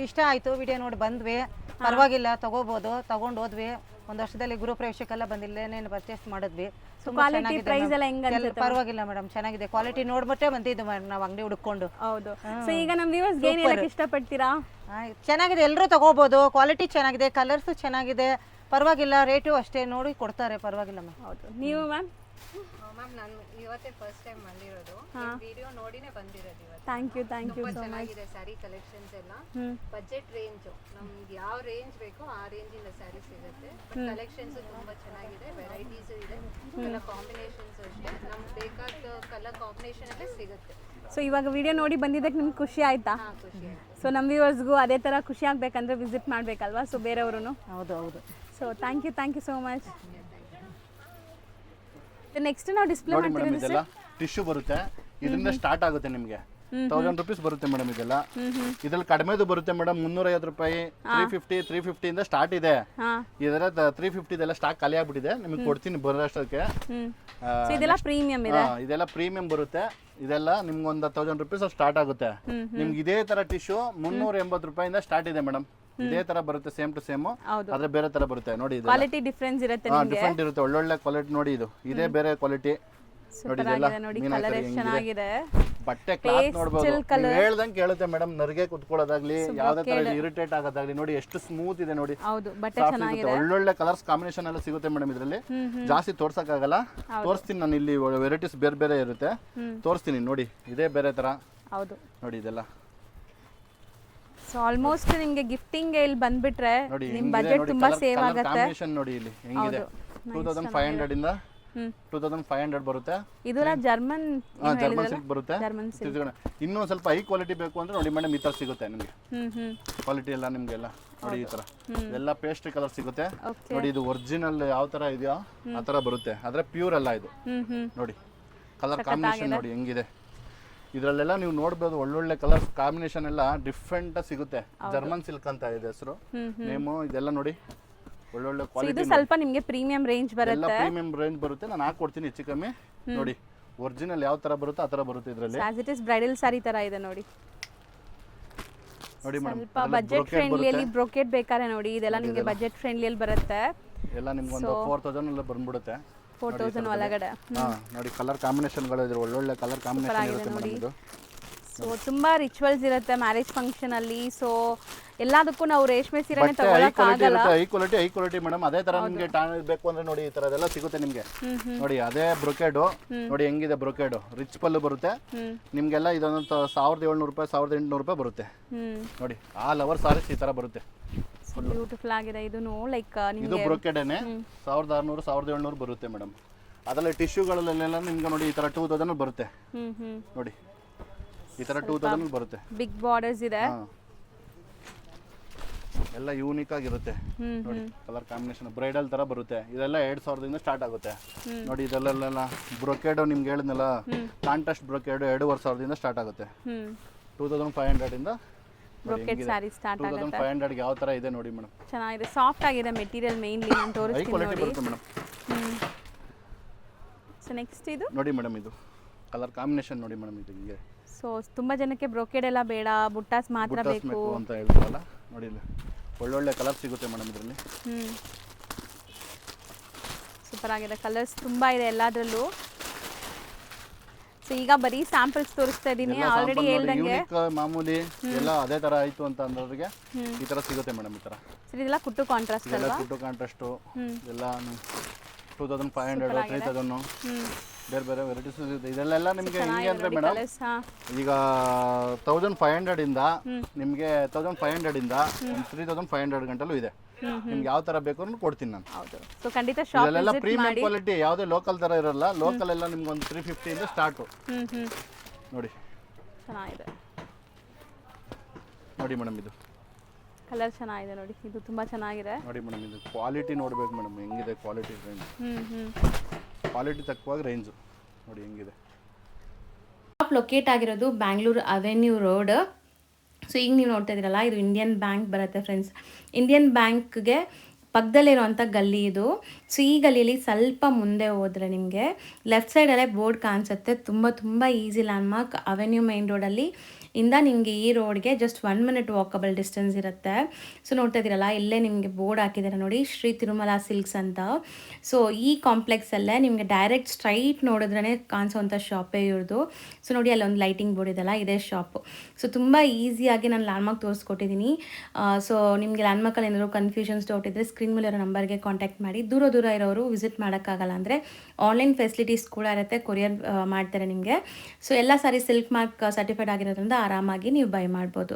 ಇಷ್ಟ ಆಯಿತು, ವಿಡಿಯೋ ನೋಡಿ ಬಂದ್ವಿ. ಪರವಾಗಿಲ್ಲ, ತಗೋಬೋದು. ತಗೊಂಡು ಹೋದ್ವಿ. ಒಂದು ವರ್ಷದಲ್ಲಿ ಗೃಹ ಪ್ರವೇಶಕ್ಕೆಲ್ಲ ಬಂದಿಲ್ಲೇನೇನು ಪರ್ಚೇಸ್ ಮಾಡಿದ್ವಿ. ಪರವಾಗಿಲ್ಲ ಮೇಡಮ್, ಚೆನ್ನಾಗಿದೆ. ಕ್ವಾಲಿಟಿ ನೋಡ್ಬಿಟ್ಟೆ ಬಂದಿದ್ದು ಮೇಡಮ್ ನಾವು ಅಂಗಡಿ ಹುಡ್ಕೊಂಡು. ಹೌದು. ಸೊ ಈಗ ನಮ್ಮ ವ್ಯೂವರ್ಸ್ಗೆ ಏನು ಹೇಳಕ್ಕೆ ಇಷ್ಟಪಡ್ತೀರಾ? ಚೆನ್ನಾಗಿದೆ, ಎಲ್ಲರೂ ತಗೋಬೋದು. ಕ್ವಾಲಿಟಿ ಚೆನ್ನಾಗಿದೆ, ಕಲರ್ಸು ಚೆನ್ನಾಗಿದೆ, ಪರವಾಗಿಲ್ಲ. ರೇಟು ಅಷ್ಟೇ ನೋಡಿ ಕೊಡ್ತಾರೆ, ಪರವಾಗಿಲ್ಲ ಮ್ಯಾಮ್. ಹೌದು. ನೀವು ಮ್ಯಾಮ್? ಮ್ಯಾಮ್ ನಾನು ಇವತ್ತೇ ಫಸ್ಟ್ ಟೈಮ್ ಬಂದಿರೋದು, ವಿಡಿಯೋ ನೋಡಿನೇ ಬಂದಿರೋದು ಇವತ್ತು. Thank you so much. ಚೆನ್ನಾಗಿದೆ ಸ್ಯಾರಿ ಕಲೆಕ್ಷನ್ಸ್ ಎಲ್ಲ. ಬಜೆಟ್ ರೇಂಜ್ ನಮ್ಗೆ ಯಾವ ರೇಂಜ್ ಬೇಕೋ ಆ ರೇಂಜ್ ಇಂದ ಸ್ಯಾರಿ ಸಿಗುತ್ತೆ. ಕಲೆಕ್ಷನ್ಸ್ ತುಂಬಾ ಚೆನ್ನಾಗಿದೆ, ವೆರೈಟೀಸ್ ಇದೆ, ಕಲರ್ ಕಾಂಬಿನೇಷನ್ಸ್ ಅಷ್ಟೇ ನಮ್ಗೆ ಬೇಕಾದ ಕಲರ್ ಕಾಂಬಿನೇಷನ್ ಅಲ್ಲೇ ಸಿಗುತ್ತೆ. ಸೊ ಇವಾಗ ವಿಡಿಯೋ ನೋಡಿ ಬಂದಿದ್ದಕ್ಕೆ ನಿಮ್ಗೆ ಖುಷಿ ಆಯ್ತಾ? ಖುಷಿ. ಸೊ ನಮ್ಮ ವ್ಯೂವರ್ಸ್ಗೂ ಅದೇ ಥರ ಖುಷಿ ಆಗ್ಬೇಕಂದ್ರೆ ವಿಸಿಟ್ ಮಾಡಬೇಕಲ್ವಾ? ಸೊ ಬೇರೆಯವರು. ಹೌದು. So thank you so much. Next ನಾವು ಡಿಸ್ಪ್ಲೇ ನೋಡಿ ಮೇಡಮ್, ಇದೆಲ್ಲ ಟಿಶ್ಯೂ ಬರುತ್ತೆ. ಇದರಿಂದ ಸ್ಟಾರ್ಟ್ ಆಗುತ್ತೆ ನಿಮಗೆ 1,000 ರೂಪೀಸ್ ಬರುತ್ತೆ ಮೇಡಮ್. ಇದೆಲ್ಲ ಇದ್ರಲ್ಲಿ ಕಡಿಮೆದು ಬರುತ್ತೆ ಮೇಡಮ್, 350 ರೂಪಾಯಿ, 350 ಇಂದ ಸ್ಟಾರ್ಟ್ ಇದೆ. ಇದರ 350 ಇದೆಲ್ಲ ಸ್ಟಾಕ್ ಖಾಲಿ ಆಗ್ಬಿಟ್ಟಿದೆ, ನಿಮಗೆ ಕೊಡ್ತೀನಿ ಬರೋಷ್ಟಕ್ಕೆ. ಇದೆಲ್ಲ ಪ್ರೀಮಿಯಂ ಇದೆ. ಇದೆಲ್ಲ ಪ್ರೀಮಿಯಂ ಬರುತ್ತೆ. ಇದೆಲ್ಲ ನಿಮ್ಗೆ ಒಂದು 1,000 ರೂಪೀಸ್ ಸ್ಟಾರ್ಟ್ ಆಗುತ್ತೆ. ನಿಮ್ಗೆ ಇದೇ ತರ ಟಿಶ್ಯೂ 380 ರೂಪಾಯಿಂದ ಸ್ಟಾರ್ಟ್ ಇದೆ ಮೇಡಮ್. ಇದೇ ತರ ಬರುತ್ತೆ, ಸೇಮ್ ಟು ಸೇಮ್, ಆದ್ರೆ ಬೇರೆ ತರ ಬರುತ್ತೆ ನೋಡಿ. ಇದು ಕ್ವಾಲಿಟಿ ಡಿಫರೆನ್ಸ್ ಇರುತ್ತೆ, ಡಿಫರೆಂಟ್ ಇರುತ್ತೆ, ಒಳ್ಳೊಳ್ಳೆ ಕ್ವಾಲಿಟಿ ನೋಡಿ. ಇದೇ ಬೇರೆ ಕ್ವಾಲಿಟಿ ನೋಡಿ. ಇದೆಲ್ಲ ಚೆನ್ನಾಗಿದೆ. ಬಟ್ಟೆ ಕ್ಲಾತ್ ನೋಡ್ಬೋದು, ನೀವು ಹೇಳ್ದಂಗೆ ಕೇಳುತ್ತೆ ಮೇಡಮ್. ನರಿಗೆ ಕುತ್ಕೊಳ್ಳೋದಾಗ್ಲಿ, ಯಾವ್ದೇ ತರ ಇರಿಟೇಟ್ ಆಗೋದಾಗ್ಲಿ ನೋಡಿ, ಎಷ್ಟು ಸ್ಮೂತ್ ಇದೆ ನೋಡಿ. ಹೌದು, ಬಟ್ಟೆ ಚೆನ್ನಾಗಿದೆ. ಒಳ್ಳೊಳ್ಳೆ ಕಲರ್ಸ್ ಕಾಂಬಿನೇಷನ್ ಎಲ್ಲ ಸಿಗುತ್ತೆ ಮೇಡಮ್. ಇದರಲ್ಲಿ ಜಾಸ್ತಿ ತೋರ್ಸಕ್ಕಾಗಲ್ಲ, ತೋರಿಸ್ತೀನಿ ನಾನು. ಇಲ್ಲಿ ವೆರೈಟೀಸ್ ಬೇರೆ ಬೇರೆ ಇರುತ್ತೆ, ತೋರಿಸ್ತೀನಿ ನೋಡಿ. ಇದೇ ಬೇರೆ ತರ. ಹೌದು ನೋಡಿ ಇದೆಲ್ಲ. ಸೊ ಆಲ್ಮೋಸ್ಟ್ ನಿಮಗೆ ಗಿಫ್ಟಿಂಗ್ ಇಲ್ಲಿ ಬಂದ್ಬಿಟ್ರೆ ನಿಮ್ ಬಜೆಟ್ ತುಂಬಾ ಸೇವ್ ಆಗುತ್ತೆ. ಕಾಂಬಿನೇಷನ್ ನೋಡಿ ಇಲ್ಲಿ ಹೆಂಗಿದೆ. 2,500 ಇಂದ 2500 ಬರುತ್ತೆ. ಇದೆಲ್ಲ ಜರ್ಮನ್ ಜರ್ಮನ್ ಸಿಲ್ಕ್ ಬರುತ್ತೆ. ಜರ್ಮನ್ ಇನ್ನೂ ಸ್ವಲ್ಪ ಹೈ ಕ್ವಾಲಿಟಿ ಬೇಕು ಅಂದ್ರೆ ನೋಡಿ ಮೇಡಮ್ ಈ ಥರ ಸಿಗುತ್ತೆ ನಿಮಗೆ. ಕ್ವಾಲಿಟಿ ಎಲ್ಲ ನಿಮಗೆಲ್ಲ ನೋಡಿ ಈ ಥರ ಎಲ್ಲ ಪೇಸ್ಟ್ರಿ ಕಲರ್ ಸಿಗುತ್ತೆ. ನೋಡಿ ಇದು ಒರಿಜಿನಲ್ ಯಾವ ಥರ ಇದೆಯೋ ಆ ಥರ ಬರುತ್ತೆ, ಆದರೆ ಪ್ಯೂರ್ ಅಲ್ಲ ಇದು. ನೋಡಿ ಕಲರ್ ಕಾಂಬಿನೇಷನ್ ನೋಡಿ ಹೆಂಗಿದೆ. ಇದರಲ್ಲೆಲ್ಲ ನೀವು ನೋಡ್ಬೋದು ಒಳ್ಳೊಳ್ಳೆ ಕಲರ್ ಕಾಂಬಿನೇಷನ್ ಎಲ್ಲ ಡಿಫ್ರೆಂಟ್ ಸಿಗುತ್ತೆ. ಜರ್ಮನ್ ಸಿಲ್ಕ್ ಅಂತ ಇದೆ ಹೆಸರು, ನೇಮು. ಇದೆಲ್ಲ ನೋಡಿ ಒಳ್ಳೊಳ್ಳೆ ಕ್ವಾಲಿಟಿ. ಇದು ಸ್ವಲ್ಪ ನಿಮಗೆ ಪ್ರೀಮಿಯಂ ರೇಂಜ್ ಬರುತ್ತೆ. ಎಲ್ಲ ಪ್ರೀಮಿಯಂ ರೇಂಜ್ ಬರುತ್ತೆ. ನಾನು ಹಾಕೊಡ್ತೀನಿ ಹೆಚ್ಚು ಕಮ್ಮಿ. ನೋಡಿ ಒರಿಜಿನಲ್ ಯಾವ ತರ ಬರುತ್ತೆ ಆ ತರ ಬರುತ್ತೆ ಇದರಲ್ಲಿ. ಆಸ್ ಇಟ್ ಇಸ್ ಬ್ರೈಡಲ್ ಸಾರಿ ತರ ಇದೆ ನೋಡಿ. ನೋಡಿ ಮೇಡಮ್ ಸ್ವಲ್ಪ ಬಜೆಟ್ ಫ್ರೆಂಡ್ಲಿಯಲ್ಲಿ ಬ್ರೋಕೆಟ್ ಬೇಕಾದ್ರೆ ನೋಡಿ ಇದೆಲ್ಲ ನಿಮಗೆ ಬಜೆಟ್ ಫ್ರೆಂಡ್ಲಿಯಲ್ಲಿ ಬರುತ್ತೆ. ಎಲ್ಲ ನಿಮ್ಗೆ ಒಂದು 4000 ಎಲ್ಲ ಬಂದ್ಬಿಡುತ್ತೆ. 4000 ಒಳಗಡೆ. ನೋಡಿ ಕಲರ್ ಕಾಂಬಿನೇಷನ್ಗಳು ಇದೆ, ಒಳ್ಳೊಳ್ಳೆ ಕಲರ್ ಕಾಂಬಿನೇಷನ್ ಇರುತ್ತೆ ಮೇಡಮ್ ಇದು. ಸೊ ತುಂಬಾ ರಿಚುವಲ್ಸ್ ಇರುತ್ತೆ ಮ್ಯಾರೇಜ್ ಫಂಕ್ಷನ್ ಅಲ್ಲಿ. ಸೊ ಎಲ್ಲದಕ್ಕೂ ನಾವು ರೇಷ್ಮೆ ಸೀರೆನೇ ತಗೊಳಕ್ ಆಗಲ್ಲ. High quality madam. ಅದೇ ತರ ನಿಮಗೆ ಬೇಕು ಅಂದ್ರೆ ನೋಡಿ ಈ ತರದೆಲ್ಲ ಸಿಗುತ್ತೆ ನಿಮಗೆ. ನೋಡಿ ಅದೇ ಬ್ರೊಕೇಡು ನೋಡಿ ಹೆಂಗಿದೆ ಬ್ರೊಕೇಡು. ರಿಚ್ ಪಲ್ಲು ಬರುತ್ತೆ ನಿಮ್ಗೆಲ್ಲ. ಇದೊಂದು 1700 ರೂಪಾಯಿ 1800 ರೂಪಾಯಿ ಬರುತ್ತೆ ನೋಡಿ. ಆಲ್ ಓವರ್ ಸಾರೀಸ್ ಈ ತರ ಬರುತ್ತೆ. ಬ್ಯೂಟಿಫುಲ್ ಆಗಿದೆ ಇದನ್ನು. ಲೈಕ್ ಇದು ಬ್ರೊಕೇಡೇನೆ 1600 1700 ಬರುತ್ತೆ ಮೇಡಮ್. ಅದರಲ್ಲಿ ಟಿಶ್ಯೂಗಳಲ್ಲೆಲ್ಲ ನಿಮ್ಗೆ ನೋಡಿ ಈ ತರ 2000 ಬರುತ್ತೆ ನೋಡಿ. ಈ ತರ 2000 ಬರುತ್ತೆ. ಬಿಗ್ ಬಾರ್ಡರ್ಸ್ ಇದೆ, ಎಲ್ಲ ಯೂನಿಕ್ ಆಗಿರುತ್ತೆ ನೋಡಿ. ಕಲರ್ ಕಾಂಬಿನೇಷನ್ ಬ್ರೈಡಲ್ ತರ ಬರುತ್ತೆ. ಇದೆಲ್ಲ 2000 ಇಂದ ಸ್ಟಾರ್ಟ್ ಆಗುತ್ತೆ ನೋಡಿ. ಇದೆಲ್ಲ ಬ್ರೊಕೇಡು ನಿಮ್ಗೆ ಹೇಳಿದ್ನಲ್ಲ, ಕಾಂಟ್ರಾಸ್ಟ್ ಬ್ರೊಕೇಡು 2500 ಇಂದ ಸ್ಟಾರ್ಟ್ ಆಗುತ್ತೆ. 2500 ಇಂದ ಬ್ರೊಕೆಟ್ ಸ್ಯಾರಿ ಸ್ಟಾರ್ಟ್ ಆಗುತ್ತೆ. 2500 ಗೆ ಯಾವ ತರ ಇದೆ ನೋಡಿ ಮೇಡಮ್. ಚೆನ್ನಾಗಿದೆ, ಸಾಫ್ಟ್ ಆಗಿದೆ ಮೆಟೀರಿಯಲ್. ಮೇನ್ಲಿ ನಾನು ತೋರಿಸ್ತೀನಿ ನೋಡಿ. ಬರುತ್ತೆ ಮೇಡಮ್. ಸೊ ನೆಕ್ಸ್ಟ್ ಇದು ನೋಡಿ ಮೇಡಮ್, ಇದು ಕಲರ್ ಕಾಂಬಿನೇಷನ್ ನೋಡಿ ಮೇಡಮ್. ಇದು ಹಿಂಗೆ. ಸೊ ತುಂಬಾ ಜನಕ್ಕೆ ಬ್ರೊಕೆಡ್ ಎಲ್ಲ ಬೇಡ, ಬುಟ್ಟಾಸ್ ಮಾತ್ರ ಬೇಕು ಅಂತ ಹೇಳ್ತಾರಲ್ಲ ನೋಡಿ. ಇಲ್ಲಿ ಒಳ್ಳೊಳ್ಳೆ ಕಲರ್ ಸಿಗುತ್ತೆ ಮೇಡಮ್ ಇದರಲ್ಲಿ. ಸೂಪರ್ ಆಗಿದೆ, ಕಲರ್ಸ್ ತುಂಬಾ ಇದೆ ಎಲ್ಲದರಲ್ಲೂ. ಸೊ ಈಗ ಬರೀ ಸ್ಯಾಂಪಲ್ಸ್ ತೋರಿಸ್ತಾ ಇದ್ದೀನಿ. ಆಲ್ರೆಡಿ ಹೇಳ್ದಂಗೆ ಮಾಮೂಲಿ ಎಲ್ಲ ಅದೇ ತರ ಆಯ್ತು ಅಂತ ಅಂದ್ರಿಗೆ ಈ ತರ ಸಿಗುತ್ತೆ ಮೇಡಮ್. ಈ ತರ ಇದೆಲ್ಲ ಕುಟ್ಟು ಕಾಂಟ್ರಾಸ್ಟ್ ಎಲ್ಲ ಕುಟ್ಟು ಕಾಂಟ್ರಾಸ್ಟ್ ಎಲ್ಲ 2500 3000 ಬೇರೆ ಬೇರೆ ವೆರೈಟೀಸ್ ಇದೆ. ಇದೆಲ್ಲ ನಿಮಗೆ ಹೆಂಗೆ ಅಂದ್ರೆ ಮೇಡಮ್, ಈಗ 1500 ಇಂದ ನಿಮಗೆ 1500 ಇಂದ 3500 ಗಂಟಲು ಇದೆ. ನಿಮ್ಗೆ ಯಾವ ತರ ಬೇಕು ಅಂತ ಕೊಡ್ತೀನಿ ನಾನು. ಹೌದು. ಸೊ ಖಂಡಿತ ಶಾಪ್ ಇದೆಲ್ಲ ಪ್ರೀಮಿಯಂ ಕ್ವಾಲಿಟಿ, ಯಾವುದೇ ಲೋಕಲ್ ತರ ಇರಲ್ಲ. ಲೋಕಲ್ ಎಲ್ಲ ನಿಮ್ಗೆ ಒಂದು 350 ಇಂದ ಸ್ಟಾರ್ಟ್ ನೋಡಿ. ಚೆನ್ನಾಗಿದೆ ನೋಡಿ ಮೇಡಮ್, ಇದು ಕಲರ್ ಚೆನ್ನಾಗಿದೆ ನೋಡಿ. ಇದು ತುಂಬಾ ಚೆನ್ನಾಗಿದೆ ನೋಡಿ ಮೇಡಮ್. ಇದು ಕ್ವಾಲಿಟಿ ನೋಡ್ಬೇಕು ಮೇಡಮ್, ಹೆಂಗಿದೆ ಕ್ವಾಲಿಟಿ ರೇಂಜ್. ಕ್ವಾಲಿಟಿ ತಕ್ಕವಾಗಿ ರೇಂಜ್ ನೋಡಿ ಹೆಂಗಿದೆ. ಶಾಪ್ ಲೊಕೇಟ್ ಆಗಿರೋದು ಬ್ಯಾಂಗ್ಳೂರ್ ಅವೆನ್ಯೂ ರೋಡ್. ಸೊ ಈಗ ನೀವು ನೋಡ್ತಾ ಇದ್ದೀರಲ್ಲ, ಇದು ಇಂಡಿಯನ್ ಬ್ಯಾಂಕ್ ಬರುತ್ತೆ ಫ್ರೆಂಡ್ಸ್. ಇಂಡಿಯನ್ ಬ್ಯಾಂಕ್ಗೆ ಪಕ್ಕದಲ್ಲಿರುವಂಥ ಗಲ್ಲಿ ಇದು. ಸೊ ಈ ಗಲ್ಲಿಯಲ್ಲಿ ಸ್ವಲ್ಪ ಮುಂದೆ ಹೋದರೆ ನಿಮಗೆ ಲೆಫ್ಟ್ ಸೈಡಲ್ಲೇ ಬೋರ್ಡ್ ಕಾಣಿಸುತ್ತೆ. ತುಂಬ ಈಸಿ ಲ್ಯಾಂಡ್ಮಾರ್ಕ್. ಅವೆನ್ಯೂ ಮೈನ್ ರೋಡಲ್ಲಿ ಇಂದ ನಿಮಗೆ ಈ ರೋಡ್ಗೆ ಜಸ್ಟ್ 1 ಮಿನಿಟ್ ವಾಕಬಲ್ ಡಿಸ್ಟೆನ್ಸ್ ಇರುತ್ತೆ. ಸೊ ನೋಡ್ತಾ ಇದ್ದೀರಲ್ಲ, ಇಲ್ಲೇ ನಿಮಗೆ ಬೋರ್ಡ್ ಹಾಕಿದ್ದಾರೆ ನೋಡಿ, ಶ್ರೀ ತಿರುಮಲ ಸಿಲ್ಕ್ಸ್ ಅಂತ. ಸೊ ಈ ಕಾಂಪ್ಲೆಕ್ಸಲ್ಲೇ ನಿಮಗೆ ಡೈರೆಕ್ಟ್ ಸ್ಟ್ರೈಟ್ ನೋಡಿದ್ರೇ ಕಾಣಿಸೋವಂಥ ಶಾಪೇ ಇವ್ರದ್ದು. ಸೊ ನೋಡಿ ಅಲ್ಲೊಂದು ಲೈಟಿಂಗ್ ಬೋರ್ಡ್ ಇದೆಲ್ಲ, ಇದೇ ಶಾಪು. ಸೊ ತುಂಬ ಈಸಿಯಾಗಿ ನಾನು ಲ್ಯಾಂಡ್ಮಾರ್ಕ್ ತೋರಿಸ್ಕೊಟ್ಟಿದ್ದೀನಿ. ಸೊ ನಿಮಗೆ ಲ್ಯಾಂಡ್ಮಾರ್ಕಲ್ಲಿ ಏನಾದರೂ ಕನ್ಫ್ಯೂಷನ್ಸ್ ಡೌಟ್ ಇದ್ದರೆ ಸ್ಕ್ರೀನ್ ಮೇಲೆ ಇರೋ ನಂಬರ್ಗೆ ಕಾಂಟ್ಯಾಕ್ಟ್ ಮಾಡಿ. ದೂರ ಇರೋರು ವಿಸಿಟ್ ಮಾಡೋಕ್ಕಾಗಲ್ಲ ಅಂದರೆ ಆನ್ಲೈನ್ ಫೆಸಿಲಿಟೀಸ್ ಕೂಡ ಇರುತ್ತೆ, ಕೊರಿಯರ್ ಮಾಡ್ತಾರೆ ನಿಮಗೆ. ಸೊ ಎಲ್ಲ ಸಾರಿ ಸಿಲ್ಕ್ ಮಾರ್ಕ್ ಸರ್ಟಿಫೈಡ್ ಆಗಿರೋದ್ರಿಂದ ಆರಾಮಾಗಿ ನೀವು ಬೈ ಮಾಡ್ಬೋದು.